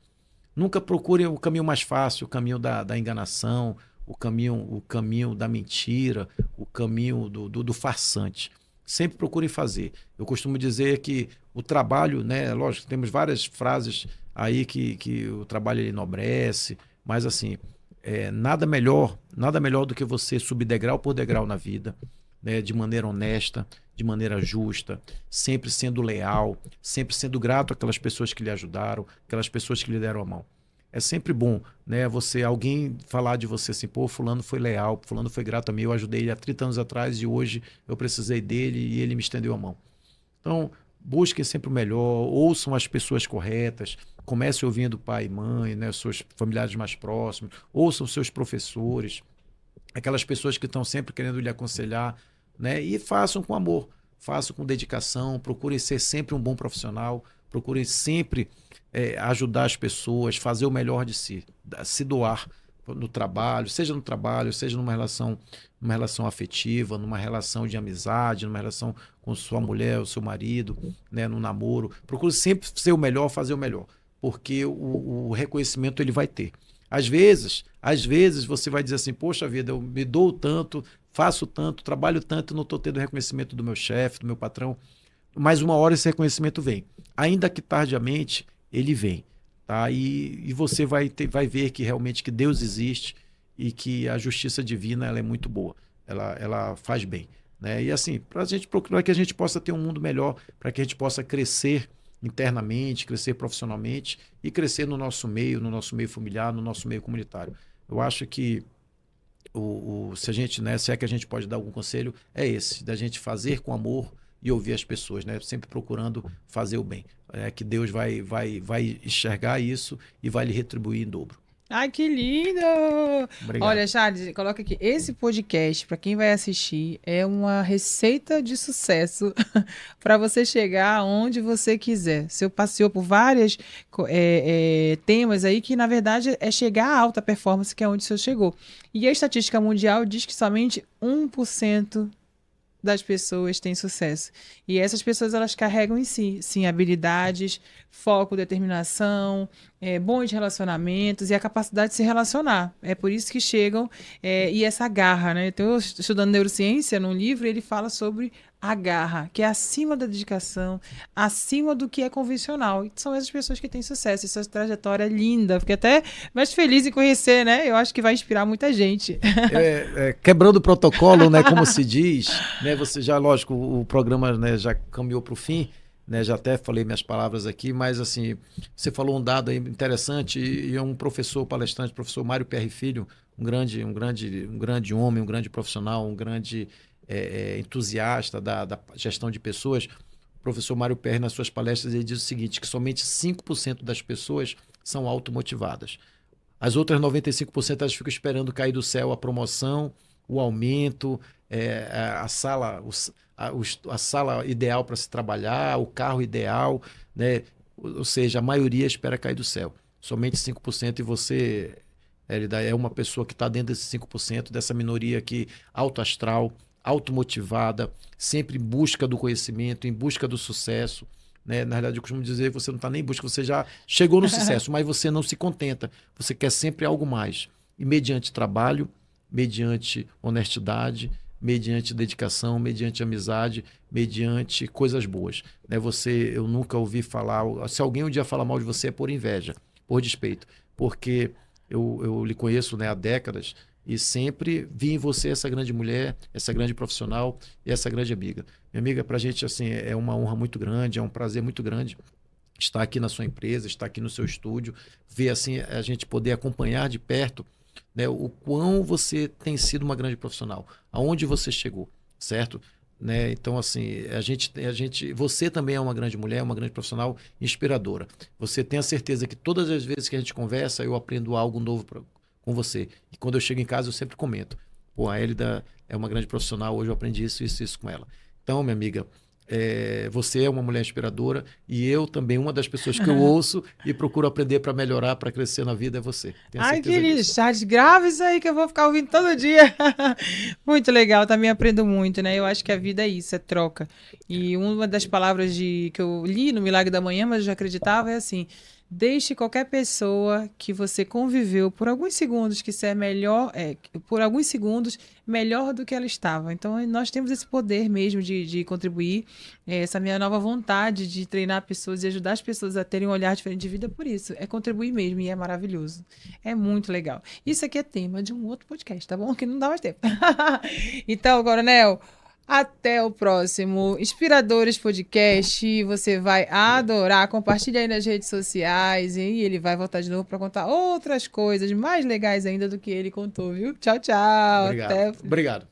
Nunca procurem o caminho mais fácil, o caminho da enganação, o caminho da mentira, o caminho do farsante. Sempre procurem fazer. Eu costumo dizer que o trabalho, né, lógico, temos várias frases aí que o trabalho ele enobrece, mas assim, nada melhor do que você subir degrau por degrau na vida, né, de maneira honesta, de maneira justa, sempre sendo leal, sempre sendo grato àquelas pessoas que lhe ajudaram, aquelas pessoas que lhe deram a mão. É sempre bom, né, alguém falar de você assim, pô, fulano foi leal, fulano foi grato a mim, eu ajudei ele há 30 anos atrás e hoje eu precisei dele e ele me estendeu a mão. Então, busquem sempre o melhor, ouçam as pessoas corretas, comece ouvindo pai e mãe, né, seus familiares mais próximos, ouçam seus professores, aquelas pessoas que estão sempre querendo lhe aconselhar, né, e façam com amor, façam com dedicação, procurem ser sempre um bom profissional, procurem sempre ajudar as pessoas, fazer o melhor de si, se doar no trabalho, seja numa relação afetiva, numa relação de amizade, numa relação com sua mulher, o seu marido, né, no namoro. Procure sempre ser o melhor, fazer o melhor, porque o reconhecimento ele vai ter. Às vezes você vai dizer assim, poxa vida, eu me dou tanto, faço tanto, trabalho tanto, não estou tendo reconhecimento do meu chefe, do meu patrão, mas uma hora esse reconhecimento vem. Ainda que tardiamente, ele vem. Tá? E você vai ver que realmente que Deus existe e que a justiça divina ela é muito boa. Ela faz bem. Né? E assim, para que a gente possa ter um mundo melhor, para que a gente possa crescer internamente, crescer profissionalmente e crescer no nosso meio familiar, no nosso meio comunitário. Eu acho que se a gente, né, se é que a gente pode dar algum conselho, é esse, da gente fazer com amor e ouvir as pessoas, né? Sempre procurando fazer o bem. Que Deus vai enxergar isso e vai lhe retribuir em dobro. Ai, que lindo! Obrigado. Olha, Charles, coloca aqui. Esse podcast, para quem vai assistir, é uma receita de sucesso para você chegar onde você quiser. Você passeou por vários temas aí que, na verdade, é chegar à alta performance, que é onde o senhor chegou. E a estatística mundial diz que somente 1% das pessoas têm sucesso. E essas pessoas, elas carregam em si, sim, habilidades, foco, determinação, bons relacionamentos e a capacidade de se relacionar. É por isso que chegam, e essa garra, né? Então, eu estudando neurociência, num livro, ele fala sobre a garra, que é acima da dedicação, acima do que é convencional. E são essas pessoas que têm sucesso. Essa trajetória é linda. Fiquei até mais feliz em conhecer, né? Eu acho que vai inspirar muita gente. Quebrando o protocolo, né, como se diz, né, você já, lógico, o programa, né, já caminhou para o fim, né, já até falei minhas palavras aqui, mas assim, você falou um dado aí interessante e é um professor palestrante, professor Mário Perry Filho, um grande homem, um grande profissional, um grande entusiasta da gestão de pessoas. O professor Mário Perry, nas suas palestras, ele diz o seguinte, que somente 5% das pessoas são automotivadas. As outras 95% elas ficam esperando cair do céu a promoção, o aumento, a sala ideal para se trabalhar, o carro ideal, né? Ou seja, a maioria espera cair do céu. Somente 5% e você é uma pessoa que está dentro desses 5%, dessa minoria aqui, alto astral, automotivada, sempre em busca do conhecimento, em busca do sucesso. Né? Na verdade, eu costumo dizer que você não está nem em busca, você já chegou no sucesso, mas você não se contenta. Você quer sempre algo mais. E mediante trabalho, mediante honestidade, mediante dedicação, mediante amizade, mediante coisas boas. Né? Eu nunca ouvi falar, se alguém um dia falar mal de você é por inveja, por despeito, porque eu lhe conheço, né, há décadas e sempre vi em você essa grande mulher, essa grande profissional e essa grande amiga. Minha amiga, para a gente assim, é uma honra muito grande, é um prazer muito grande estar aqui na sua empresa, estar aqui no seu estúdio, ver assim a gente poder acompanhar de perto, né, o quão você tem sido uma grande profissional, aonde você chegou, certo? Né? Então, assim, você também é uma grande mulher, uma grande profissional inspiradora. Você tem a certeza que todas as vezes que a gente conversa, eu aprendo algo novo com você. E quando eu chego em casa, eu sempre comento. Pô, a Elida é uma grande profissional, hoje eu aprendi isso com ela. Então, minha amiga, você é uma mulher inspiradora e eu também, uma das pessoas que eu ouço e procuro aprender para melhorar, para crescer na vida é você. Tenho Ai, certeza querido, disso. chat, grava isso aí que eu vou ficar ouvindo todo dia. Muito legal, também aprendo muito, né? Eu acho que a vida é isso, é troca. E uma das palavras que eu li no Milagre da Manhã, mas eu já acreditava, é assim: deixe qualquer pessoa que você conviveu por alguns segundos que ser melhor, por alguns segundos melhor do que ela estava. Então, nós temos esse poder mesmo de contribuir. Essa minha nova vontade de treinar pessoas e ajudar as pessoas a terem um olhar diferente de vida por isso. É contribuir mesmo e é maravilhoso. É muito legal. Isso aqui é tema de um outro podcast, tá bom? Que não dá mais tempo. Então, Coronel, até o próximo Inspiradores Podcast. Você vai adorar. Compartilha aí nas redes sociais. E ele vai voltar de novo para contar outras coisas mais legais ainda do que ele contou, viu? Tchau, tchau. Obrigado. Até. Obrigado.